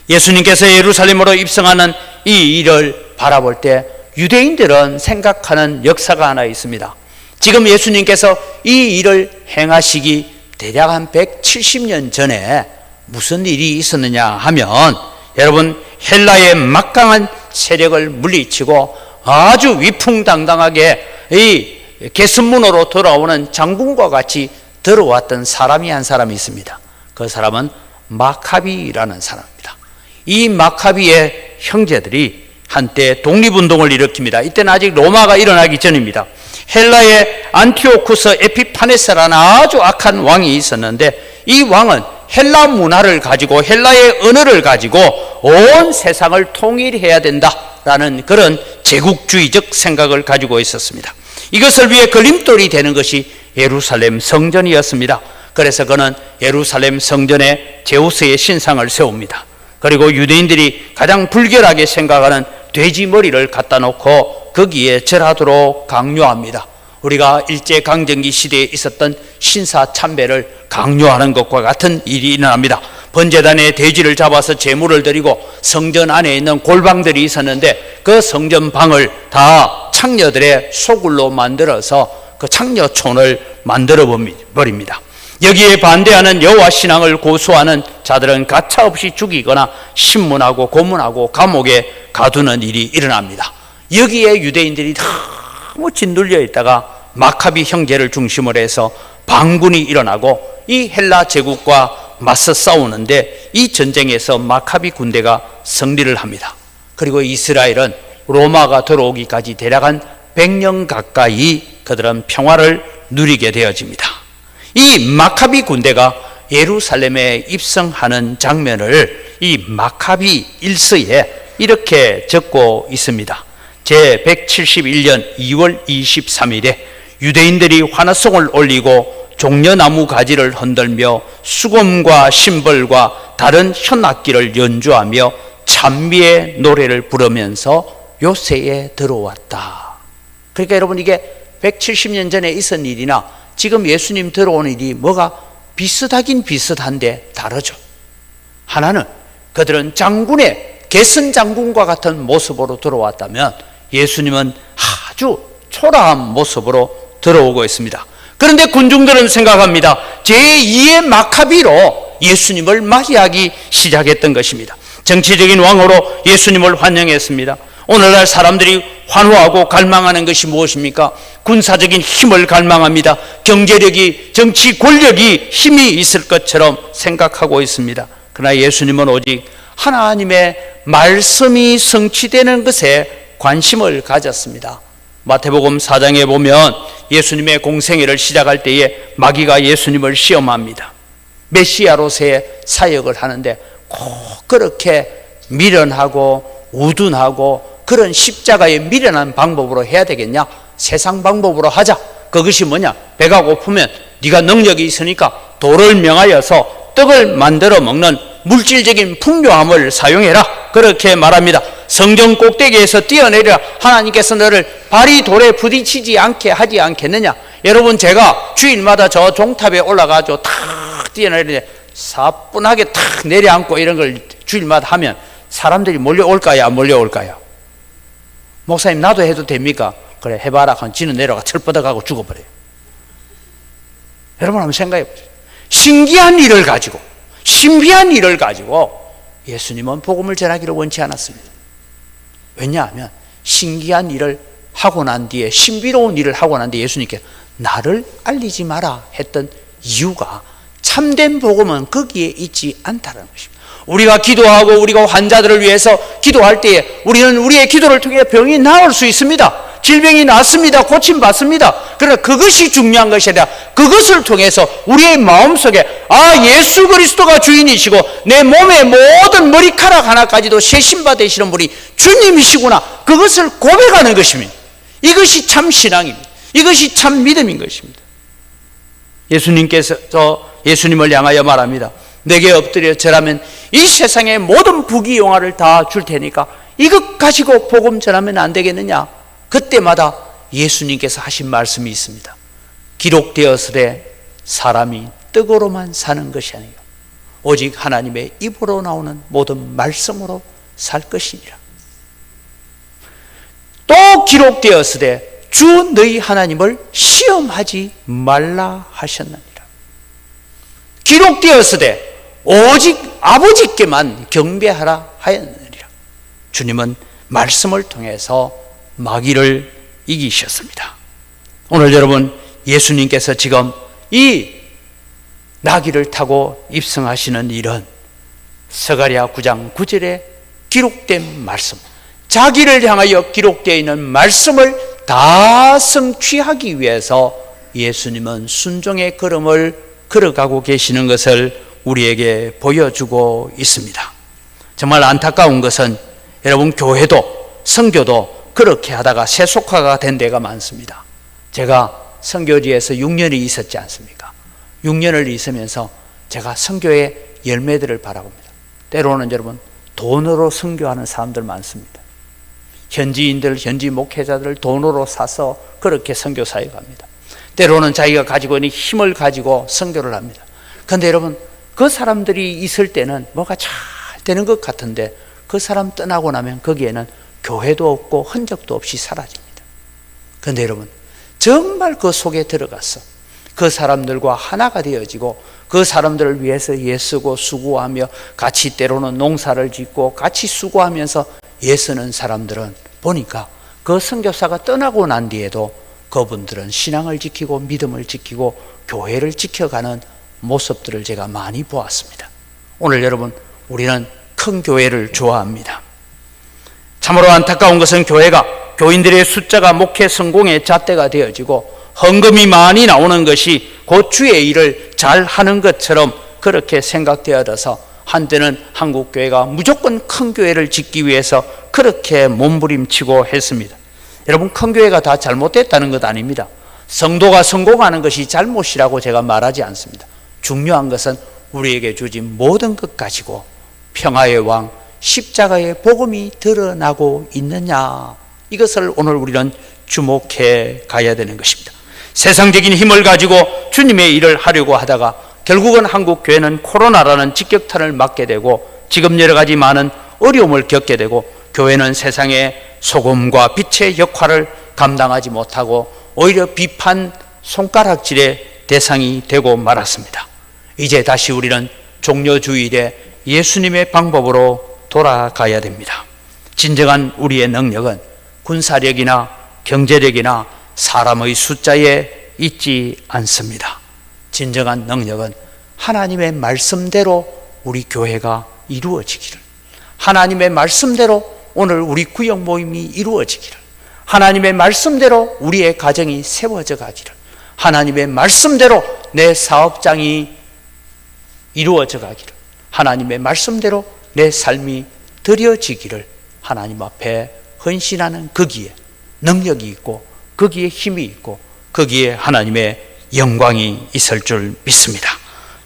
Speaker 2: 예수님께서 예루살렘으로 입성하는 이 일을 바라볼 때 유대인들은 생각하는 역사가 하나 있습니다. 지금 예수님께서 이 일을 행하시기 대략 한 170년 전에 무슨 일이 있었느냐 하면 여러분 헬라의 막강한 세력을 물리치고 아주 위풍당당하게 이 개선문으로 돌아오는 장군과 같이 들어왔던 사람이 한 사람이 있습니다. 그 사람은 마카비라는 사람입니다. 이 마카비의 형제들이 한때 독립운동을 일으킵니다. 이때는 아직 로마가 일어나기 전입니다. 헬라의 안티오쿠스 에피파네스라는 아주 악한 왕이 있었는데, 이 왕은 헬라 문화를 가지고 헬라의 언어를 가지고 온 세상을 통일해야 된다라는 그런 제국주의적 생각을 가지고 있었습니다. 이것을 위해 걸림돌이 되는 것이 예루살렘 성전이었습니다. 그래서 그는 예루살렘 성전에 제우스의 신상을 세웁니다. 그리고 유대인들이 가장 불결하게 생각하는 돼지 머리를 갖다 놓고 거기에 절하도록 강요합니다. 우리가 일제강점기 시대에 있었던 신사참배를 강요하는 것과 같은 일이 일어납니다. 번제단에 돼지를 잡아서 제물을 드리고 성전 안에 있는 골방들이 있었는데 그 성전방을 다 창녀들의 소굴로 만들어서 그 창녀촌을 만들어 버립니다. 여기에 반대하는 여호와 신앙을 고수하는 자들은 가차없이 죽이거나 신문하고 고문하고 감옥에 가두는 일이 일어납니다. 여기에 유대인들이 너무 짓눌려 있다가 마카비 형제를 중심으로 해서 반군이 일어나고 이 헬라 제국과 맞서 싸우는데, 이 전쟁에서 마카비 군대가 승리를 합니다. 그리고 이스라엘은 로마가 들어오기까지 대략 한 100년 가까이 그들은 평화를 누리게 되어집니다. 이 마카비 군대가 예루살렘에 입성하는 장면을 이 마카비 일서에 이렇게 적고 있습니다. 제 171년 2월 23일에 유대인들이 환호성을 올리고 종려나무 가지를 흔들며 수금과 심벌과 다른 현악기를 연주하며 찬미의 노래를 부르면서 요새에 들어왔다. 그러니까 여러분, 이게 170년 전에 있은 일이나 지금 예수님 들어온 일이 뭐가 비슷하긴 비슷한데 다르죠. 하나는 그들은 장군의 개선 장군과 같은 모습으로 들어왔다면, 예수님은 아주 초라한 모습으로 들어오고 있습니다. 그런데 군중들은 생각합니다. 제2의 마카비로 예수님을 맞이하기 시작했던 것입니다. 정치적인 왕으로 예수님을 환영했습니다. 오늘날 사람들이 환호하고 갈망하는 것이 무엇입니까? 군사적인 힘을 갈망합니다. 경제력이, 정치 권력이 힘이 있을 것처럼 생각하고 있습니다. 그러나 예수님은 오직 하나님의 말씀이 성취되는 것에 관심을 가졌습니다. 마태복음 4장에 보면 예수님의 공생애를 시작할 때에 마귀가 예수님을 시험합니다. 메시아로서의 사역을 하는데 꼭 그렇게 미련하고 우둔하고 그런 십자가에 미련한 방법으로 해야 되겠냐? 세상 방법으로 하자. 그것이 뭐냐? 배가 고프면 네가 능력이 있으니까 돌을 명하여서 떡을 만들어 먹는 물질적인 풍요함을 사용해라. 그렇게 말합니다. 성전 꼭대기에서 뛰어내려 하나님께서 너를 발이 돌에 부딪히지 않게 하지 않겠느냐? 여러분, 제가 주일마다 저 종탑에 올라가서 탁 뛰어내리는데 사뿐하게 탁 내려앉고 이런 걸 주일마다 하면 사람들이 몰려올까요? 안 몰려올까요? 목사님, 나도 해도 됩니까? 그래, 해봐라. 하면 지는 내려가 철뻗어가고 죽어버려요. 여러분 한번 생각해 보세요. 신기한 일을 가지고, 신비한 일을 가지고 예수님은 복음을 전하기를 원치 않았습니다. 왜냐하면 신기한 일을 하고 난 뒤에, 신비로운 일을 하고 난 뒤에 예수님께 나를 알리지 마라 했던 이유가 참된 복음은 거기에 있지 않다는 것입니다. 우리가 기도하고 우리가 환자들을 위해서 기도할 때에 우리는 우리의 기도를 통해 병이 나을 수 있습니다. 질병이 낫습니다. 고침받습니다. 그러나 그것이 중요한 것이 아니라 그것을 통해서 우리의 마음속에 예수 그리스도가 주인이시고 내 몸의 모든 머리카락 하나까지도 세신바 되시는 분이 주님이시구나, 그것을 고백하는 것입니다. 이것이 참 신앙입니다. 이것이 참 믿음인 것입니다. 예수님께서 예수님을 향하여 말합니다. 내게 엎드려 절하면 이 세상의 모든 부귀영화를 다 줄 테니까 이것 가지고 복음 전하면 안 되겠느냐? 그때마다 예수님께서 하신 말씀이 있습니다. 기록되었으되 사람이 떡으로만 사는 것이 아니요 오직 하나님의 입으로 나오는 모든 말씀으로 살 것이니라. 또 기록되었으되 주 너희 하나님을 시험하지 말라 하셨느니라. 기록되었으되 오직 아버지께만 경배하라 하였느니라. 주님은 말씀을 통해서 마귀를 이기셨습니다. 오늘 여러분, 예수님께서 지금 이 나귀를 타고 입성하시는 일은 스가랴 9장 9절에 기록된 말씀, 자기를 향하여 기록되어 있는 말씀을 다 성취하기 위해서 예수님은 순종의 걸음을 걸어가고 계시는 것을 우리에게 보여주고 있습니다. 정말 안타까운 것은 여러분, 교회도 선교도 그렇게 하다가 세속화가 된 데가 많습니다. 제가 선교지에서 6년이 있었지 않습니까? 6년을 있으면서 제가 선교의 열매들을 바라봅니다. 때로는 여러분, 돈으로 선교하는 사람들 많습니다. 현지인들, 현지 목회자들 돈으로 사서 그렇게 선교사에 갑니다. 때로는 자기가 가지고 있는 힘을 가지고 선교를 합니다. 그런데 여러분, 그 사람들이 있을 때는 뭐가 잘 되는 것 같은데 그 사람 떠나고 나면 거기에는 교회도 없고 흔적도 없이 사라집니다. 그런데 여러분, 정말 그 속에 들어가서 그 사람들과 하나가 되어지고 그 사람들을 위해서 애쓰고 수고하며 같이 때로는 농사를 짓고 같이 수고하면서 애쓰는 사람들은 보니까 그 선교사가 떠나고 난 뒤에도 그분들은 신앙을 지키고 믿음을 지키고 교회를 지켜가는 모습들을 제가 많이 보았습니다. 오늘 여러분, 우리는 큰 교회를 좋아합니다. 참으로 안타까운 것은 교인들의 숫자가 목회 성공의 잣대가 되어지고 헌금이 많이 나오는 것이 그 주의 일을 잘 하는 것처럼 그렇게 생각되어져서 한때는 한국교회가 무조건 큰 교회를 짓기 위해서 그렇게 몸부림치고 했습니다. 여러분, 큰 교회가 다 잘못됐다는 것 아닙니다. 성도가 성공하는 것이 잘못이라고 제가 말하지 않습니다. 중요한 것은 우리에게 주신 모든 것 가지고 평화의 왕 십자가의 복음이 드러나고 있느냐, 이것을 오늘 우리는 주목해 가야 되는 것입니다. 세상적인 힘을 가지고 주님의 일을 하려고 하다가 결국은 한국교회는 코로나라는 직격탄을 맞게 되고 지금 여러 가지 많은 어려움을 겪게 되고 교회는 세상의 소금과 빛의 역할을 감당하지 못하고 오히려 비판 손가락질의 대상이 되고 말았습니다. 이제 다시 우리는 종려주일에 예수님의 방법으로 돌아가야 됩니다. 진정한 우리의 능력은 군사력이나 경제력이나 사람의 숫자에 있지 않습니다. 진정한 능력은 하나님의 말씀대로 우리 교회가 이루어지기를, 하나님의 말씀대로 오늘 우리 구역 모임이 이루어지기를, 하나님의 말씀대로 우리의 가정이 세워져 가기를, 하나님의 말씀대로 내 사업장이 이루어져 가기를, 하나님의 말씀대로 내 삶이 드려지기를 하나님 앞에 헌신하는 거기에 능력이 있고 거기에 힘이 있고 거기에 하나님의 영광이 있을 줄 믿습니다.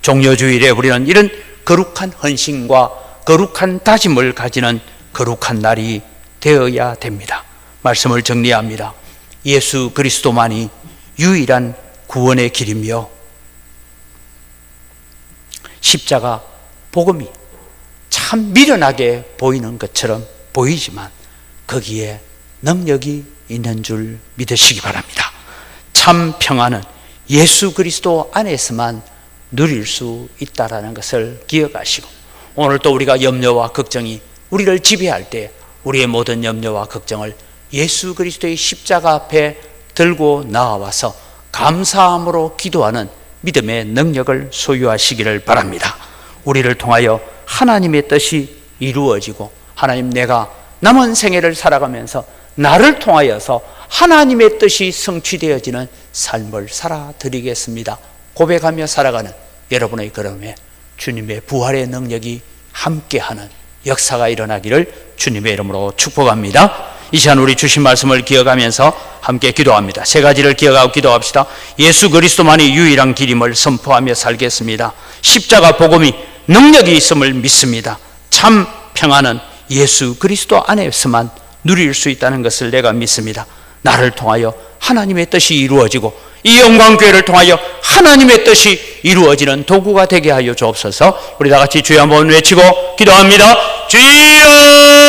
Speaker 2: 종려주일에 우리는 이런 거룩한 헌신과 거룩한 다짐을 가지는 거룩한 날이 되어야 됩니다. 말씀을 정리합니다. 예수 그리스도만이 유일한 구원의 길이며 십자가 복음이 참 미련하게 보이는 것처럼 보이지만 거기에 능력이 있는 줄 믿으시기 바랍니다. 참 평안은 예수 그리스도 안에서만 누릴 수 있다라는 것을 기억하시고, 오늘 또 우리가 염려와 걱정이 우리를 지배할 때 우리의 모든 염려와 걱정을 예수 그리스도의 십자가 앞에 들고 나와서 감사함으로 기도하는 믿음의 능력을 소유하시기를 바랍니다. 우리를 통하여 하나님의 뜻이 이루어지고, 하나님, 내가 남은 생애를 살아가면서 나를 통하여서 하나님의 뜻이 성취되어지는 삶을 살아드리겠습니다 고백하며 살아가는 여러분의 걸음에 주님의 부활의 능력이 함께하는 역사가 일어나기를 주님의 이름으로 축복합니다. 이 시간 우리 주신 말씀을 기억하면서 함께 기도합니다. 세 가지를 기억하고 기도합시다. 예수 그리스도만이 유일한 길임을 선포하며 살겠습니다. 십자가 복음이 능력이 있음을 믿습니다. 참 평안은 예수 그리스도 안에서만 누릴 수 있다는 것을 내가 믿습니다. 나를 통하여 하나님의 뜻이 이루어지고 이 영광교회를 통하여 하나님의 뜻이 이루어지는 도구가 되게 하여 주옵소서. 우리 다 같이 주여 한번 외치고 기도합니다. 주여!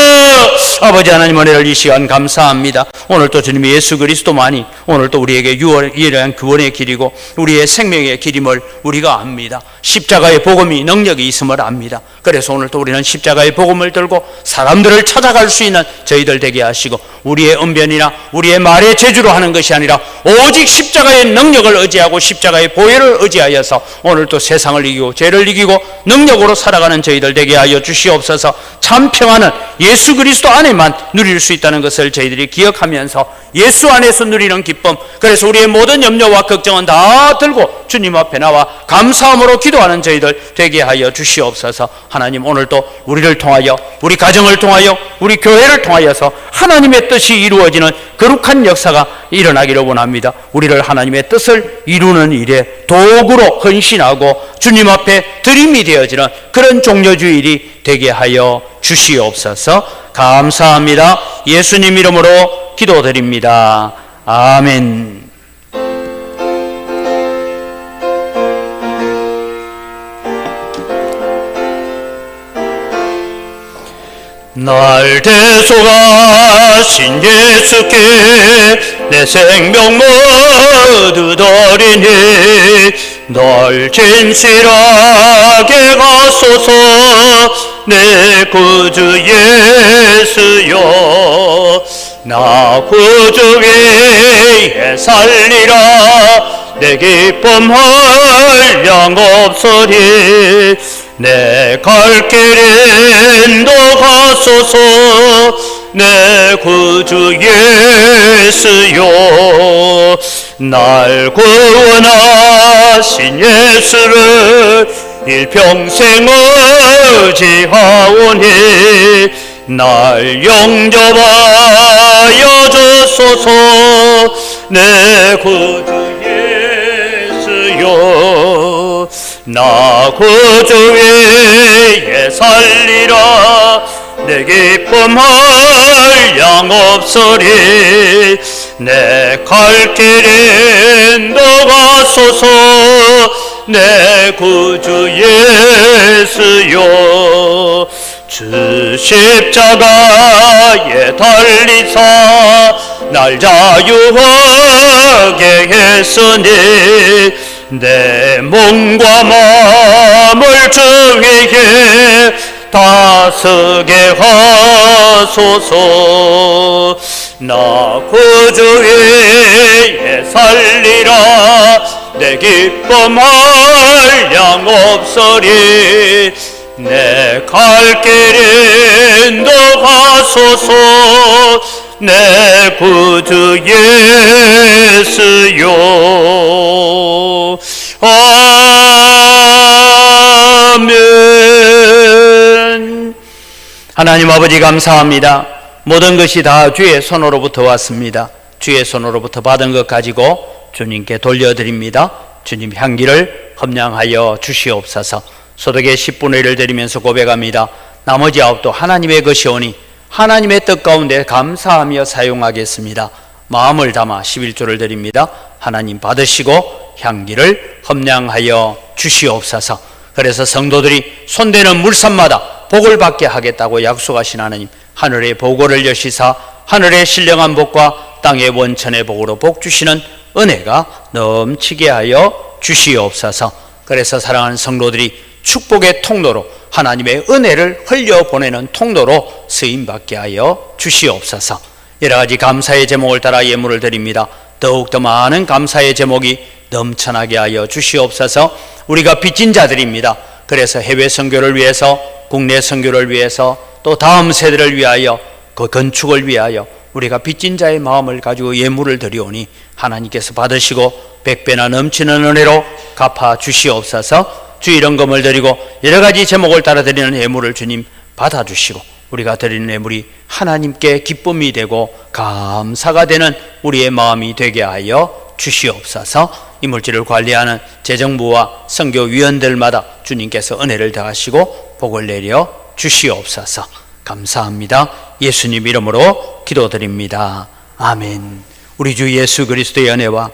Speaker 2: 아버지 하나님, 은혜를 이 시간 감사합니다. 오늘 또 주님의 예수 그리스도만이 오늘 또 우리에게 유일한 구원의 길이고 우리의 생명의 길임을 우리가 압니다. 십자가의 복음이 능력이 있음을 압니다. 그래서 오늘 또 우리는 십자가의 복음을 들고 사람들을 찾아갈 수 있는 저희들 되게 하시고, 우리의 언변이나 우리의 말의 재주로 하는 것이 것이 아니라 오직 십자가의 능력을 의지하고 십자가의 보혈을 의지하여서 오늘도 세상을 이기고 죄를 이기고 능력으로 살아가는 저희들 되게 하여 주시옵소서. 참 평안은 예수 그리스도 안에만 누릴 수 있다는 것을 저희들이 기억하면서 예수 안에서 누리는 기쁨, 그래서 우리의 모든 염려와 걱정은 다 들고 주님 앞에 나와 감사함으로 기도하는 저희들 되게 하여 주시옵소서. 하나님, 오늘도 우리를 통하여, 우리 가정을 통하여, 우리 교회를 통하여서 하나님의 뜻이 이루어지는 거룩한 역사가 일어나기를 원합니다. 우리를 하나님의 뜻을 이루는 일에 도구로 헌신하고 주님 앞에 드림이 되어지는 그런 종려주일이 되게 하여 주시옵소서. 감사합니다. 예수님 이름으로 기도드립니다. 아멘. 날 대속하신 예수께 내 생명 모두 드리니 널 진실하게 가소서. 내 구주 예수여, 나 구주 위에 살리라. 내 기쁨 한량 없으리. 내 갈 길 인도하소서. 내 구주 예수여, 날 구원하신 예수를 일평생 의지하오니 날 영접하여 주소서. 내 구주 예수여, 나 구주 위에 살리라. 내 기쁨 한량 없으리. 내 갈 길 인도하소서. 내 구주 예수여, 주 십자가에 달리사 날 자유하게 했으니 내 몸과 마음을 주 위에 다스게 하소서. 나 구주 위에 살리라. 내 기쁨 한량 없으리. 내 갈 길 인도하소서. 내 구주 예수여. 아멘. 하나님 아버지, 감사합니다. 모든 것이 다 주의 손으로부터 왔습니다. 주의 손으로부터 받은 것 가지고 주님께 돌려드립니다. 주님, 향기를 험량하여 주시옵소서. 소득의 10분의 1을 드리면서 고백합니다. 나머지 9도 하나님의 것이오니 하나님의 뜻 가운데 감사하며 사용하겠습니다. 마음을 담아 11조를 드립니다. 하나님 받으시고 향기를 험량하여 주시옵소서. 그래서 성도들이 손대는 물산마다 복을 받게 하겠다고 약속하신 하나님, 하늘의 보고를 여시사 하늘의 신령한 복과 땅의 원천의 복으로 복 주시는 은혜가 넘치게 하여 주시옵소서. 그래서 사랑하는 성도들이 축복의 통로로, 하나님의 은혜를 흘려보내는 통로로 쓰임받게 하여 주시옵소서. 여러 가지 감사의 제목을 따라 예물을 드립니다. 더욱더 많은 감사의 제목이 넘쳐나게 하여 주시옵소서. 우리가 빚진 자들입니다. 그래서 해외 선교를 위해서, 국내 선교를 위해서, 또 다음 세대를 위하여, 그 건축을 위하여 우리가 빚진 자의 마음을 가지고 예물을 드리오니 하나님께서 받으시고 100배나 넘치는 은혜로 갚아 주시옵소서. 주일헌금을 드리고 여러 가지 제목을 따라 드리는 예물을 주님 받아주시고, 우리가 드리는 예물이 하나님께 기쁨이 되고 감사가 되는 우리의 마음이 되게 하여 주시옵소서. 이 물질을 관리하는 재정부와 선교위원들마다 주님께서 은혜를 더하시고 복을 내려 주시옵소서. 감사합니다. 예수님 이름으로 기도드립니다. 아멘. 우리 주 예수 그리스도의 은혜와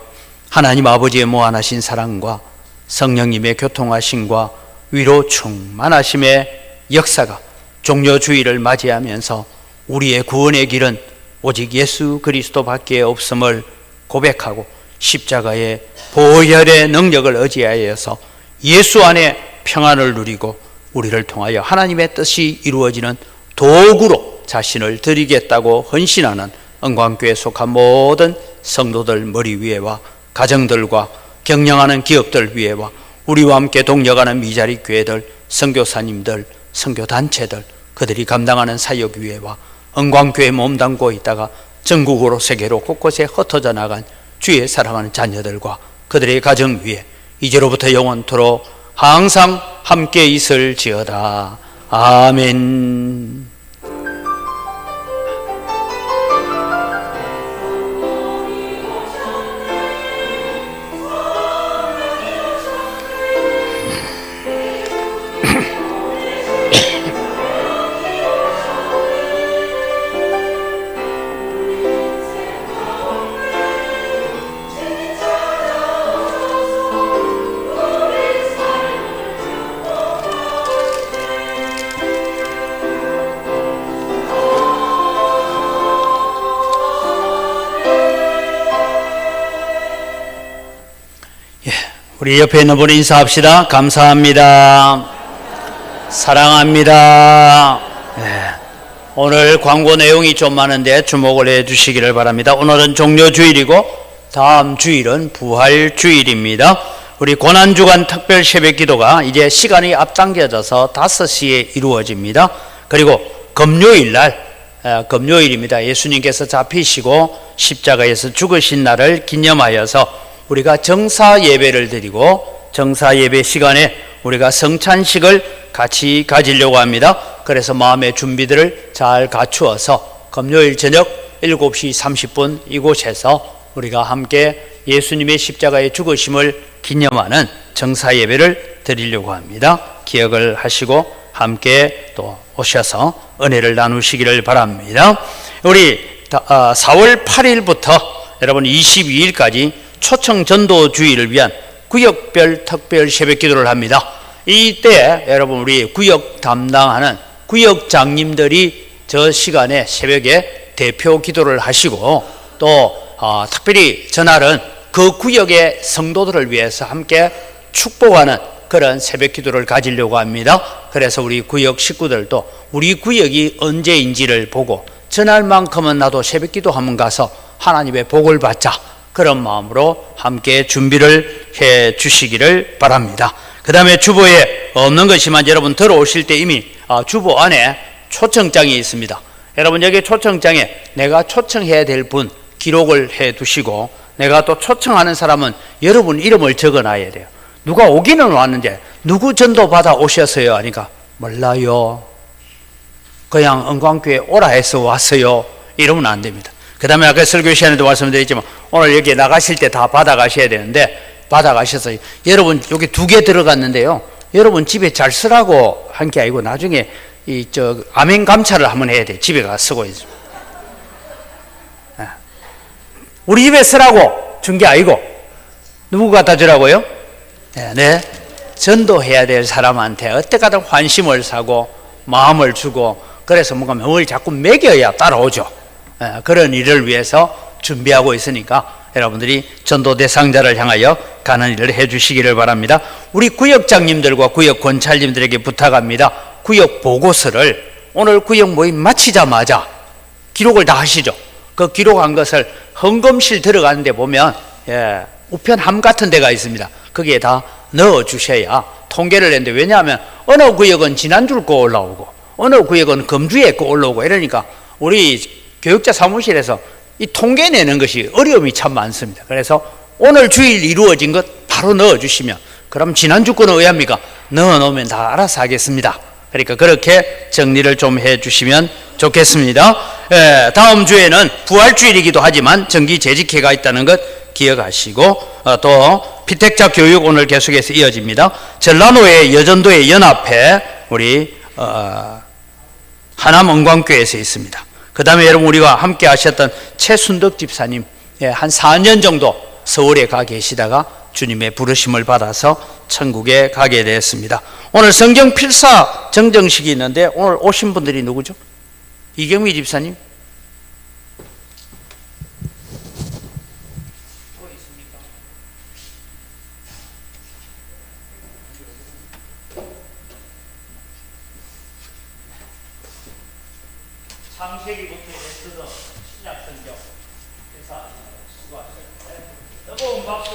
Speaker 2: 하나님 아버지의 무한하신 사랑과 성령님의 교통하심과 위로 충만하심의 역사가 종려주의를 맞이하면서 우리의 구원의 길은 오직 예수 그리스도밖에 없음을 고백하고 십자가의 보혈의 능력을 의지하여서 예수 안에 평안을 누리고 우리를 통하여 하나님의 뜻이 이루어지는 도구로 자신을 드리겠다고 헌신하는 은광교회에 속한 모든 성도들 머리 위에와 가정들과 경영하는 기업들 위에와 우리와 함께 동역하는 미자리 교회들, 선교사님들, 선교단체들, 그들이 감당하는 사역 위에와 은광교회 몸담고 있다가 전국으로 세계로 곳곳에 흩어져 나간 주의 사랑하는 자녀들과 그들의 가정 위에 이제로부터 영원토록 항상 함께 있을지어다. 아멘. 우리 옆에 있는 분 인사합시다. 감사합니다. 사랑합니다. 네. 오늘 광고 내용이 좀 많은데 주목을 해 주시기를 바랍니다. 오늘은 종료주일이고 다음 주일은 부활주일입니다. 우리 고난주간 특별 새벽기도가 이제 시간이 앞당겨져서 5시에 이루어집니다. 그리고 금요일입니다. 예수님께서 잡히시고 십자가에서 죽으신 날을 기념하여서 우리가 정사 예배를 드리고 정사 예배 시간에 우리가 성찬식을 같이 가지려고 합니다. 그래서 마음의 준비들을 잘 갖추어서 금요일 저녁 7시 30분 이곳에서 우리가 함께 예수님의 십자가의 죽으심을 기념하는 정사 예배를 드리려고 합니다. 기억을 하시고 함께 또 오셔서 은혜를 나누시기를 바랍니다. 우리 4월 8일부터 여러분 22일까지 초청 전도 주의를 위한 구역별 특별 새벽 기도를 합니다. 이때 여러분 우리 구역 담당하는 구역장님들이 저 시간에 새벽에 대표 기도를 하시고 또 특별히 전날은 그 구역의 성도들을 위해서 함께 축복하는 그런 새벽 기도를 가지려고 합니다. 그래서 우리 구역 식구들도 우리 구역이 언제인지를 보고 전날만큼은 나도 새벽 기도 한번 가서 하나님의 복을 받자, 그런 마음으로 함께 준비를 해 주시기를 바랍니다. 그 다음에 주보에 없는 것이지만 여러분 들어오실 때 이미 주보 안에 초청장이 있습니다. 여러분 여기 초청장에 내가 초청해야 될 분 기록을 해 두시고, 내가 또 초청하는 사람은 여러분 이름을 적어 놔야 돼요. 누가 오기는 왔는데 누구 전도 받아 오셨어요? 하니까 몰라요, 그냥 은광교회 오라 해서 왔어요, 이러면 안 됩니다. 그 다음에 아까 설교 시간에도 말씀드렸지만 오늘 여기 나가실 때 다 받아가셔야 되는데, 받아가셔서 여러분 여기 2개 들어갔는데요, 여러분 집에 잘 쓰라고 한 게 아니고 나중에 아멘 감찰을 한번 해야 돼. 집에 가서 쓰고 있습니다. 우리 집에 쓰라고 준 게 아니고 누구 갖다 주라고요? 네, 전도해야 될 사람한테 어떻게든 관심을 사고 마음을 주고, 그래서 뭔가 뭘 자꾸 먹여야 따라오죠. 그런 일을 위해서 준비하고 있으니까 여러분들이 전도 대상자를 향하여 가는 일을 해 주시기를 바랍니다. 우리 구역장님들과 구역 권찰님들에게 부탁합니다. 구역 보고서를 오늘 구역 모임 마치자마자 기록을 다 하시죠. 그 기록한 것을 헌금실 들어가는데 보면 우편함 같은 데가 있습니다. 거기에 다 넣어 주셔야 통계를 냈는데, 왜냐하면 어느 구역은 지난주를 거 올라오고 어느 구역은 금주에 거 올라오고 이러니까 우리 교육자 사무실에서 이 통계 내는 것이 어려움이 참 많습니다. 그래서 오늘 주일 이루어진 것 바로 넣어주시면, 그럼 지난주 거는 의합니까? 넣어놓으면 다 알아서 하겠습니다. 그러니까 그렇게 정리를 좀 해주시면 좋겠습니다. 다음 주에는 부활주일이기도 하지만 정기 재직회가 있다는 것 기억하시고, 또 피택자 교육 오늘 계속해서 이어집니다. 전라도의 여전도의 연합회 우리 하남 은광교회에서 있습니다. 그 다음에 여러분 우리가 함께 하셨던 최순덕 집사님, 한 4년 정도 서울에 가 계시다가 주님의 부르심을 받아서 천국에 가게 되었습니다. 오늘 성경 필사 정정식이 있는데 오늘 오신 분들이 누구죠? 이경미 집사님? 창세기부터 에스더 신약성경 필사 뜨거운 박수.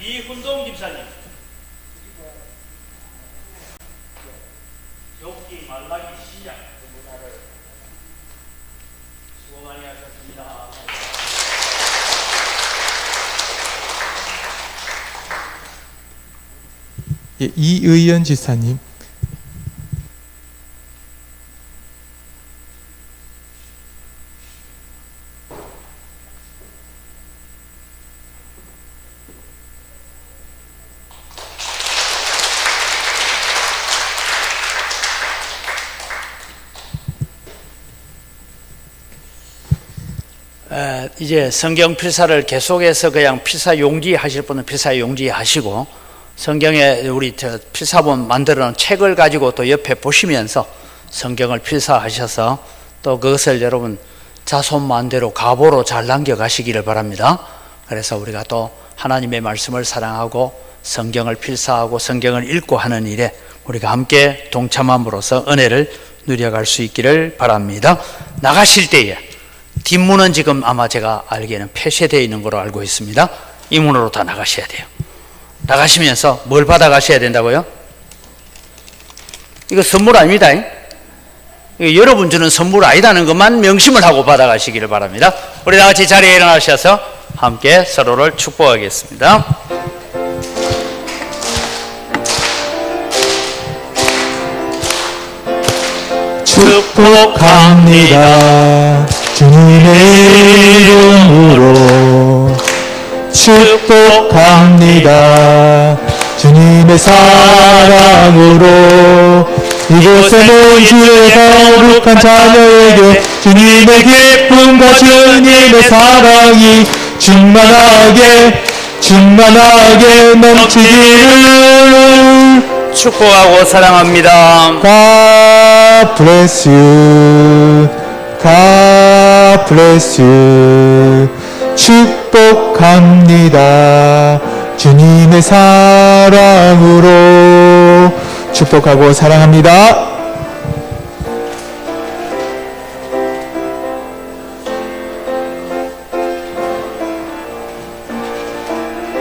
Speaker 2: 이훈동 집사님. 욥기 말라기 시작. 수고 많이 하셨습니다.
Speaker 1: 예, 이의연 지사님.
Speaker 2: 이제 성경 필사를 계속해서 그냥 필사 용지 하실 분은 필사 용지 하시고, 성경에 우리 필사본 만들어 놓은 책을 가지고 또 옆에 보시면서 성경을 필사하셔서 또 그것을 여러분 자손만대로 가보로 잘 남겨가시기를 바랍니다. 그래서 우리가 또 하나님의 말씀을 사랑하고 성경을 필사하고 성경을 읽고 하는 일에 우리가 함께 동참함으로써 은혜를 누려갈 수 있기를 바랍니다. 나가실 때에 뒷문은 지금 아마 제가 알기에는 폐쇄되어 있는 걸로 알고 있습니다. 이 문으로 다 나가셔야 돼요. 나가시면서 뭘 받아가셔야 된다고요? 이거 선물 아닙니다. 이거 여러분 주는 선물 아니다는 것만 명심을 하고 받아가시기를 바랍니다. 우리 다 같이 자리에 일어나셔서 함께 서로를 축복하겠습니다.
Speaker 1: 축복합니다. 주님의 이름으로 축복합니다. 주님의 사랑으로 이곳에 모인 주의 거룩한 자녀에게 주님의 기쁨과 주님의 사랑이 충만하게 넘치기를
Speaker 2: 축복하고 사랑합니다.
Speaker 1: God bless you. God bless you. 축복합니다. 주님의 사랑으로 축복하고 사랑합니다.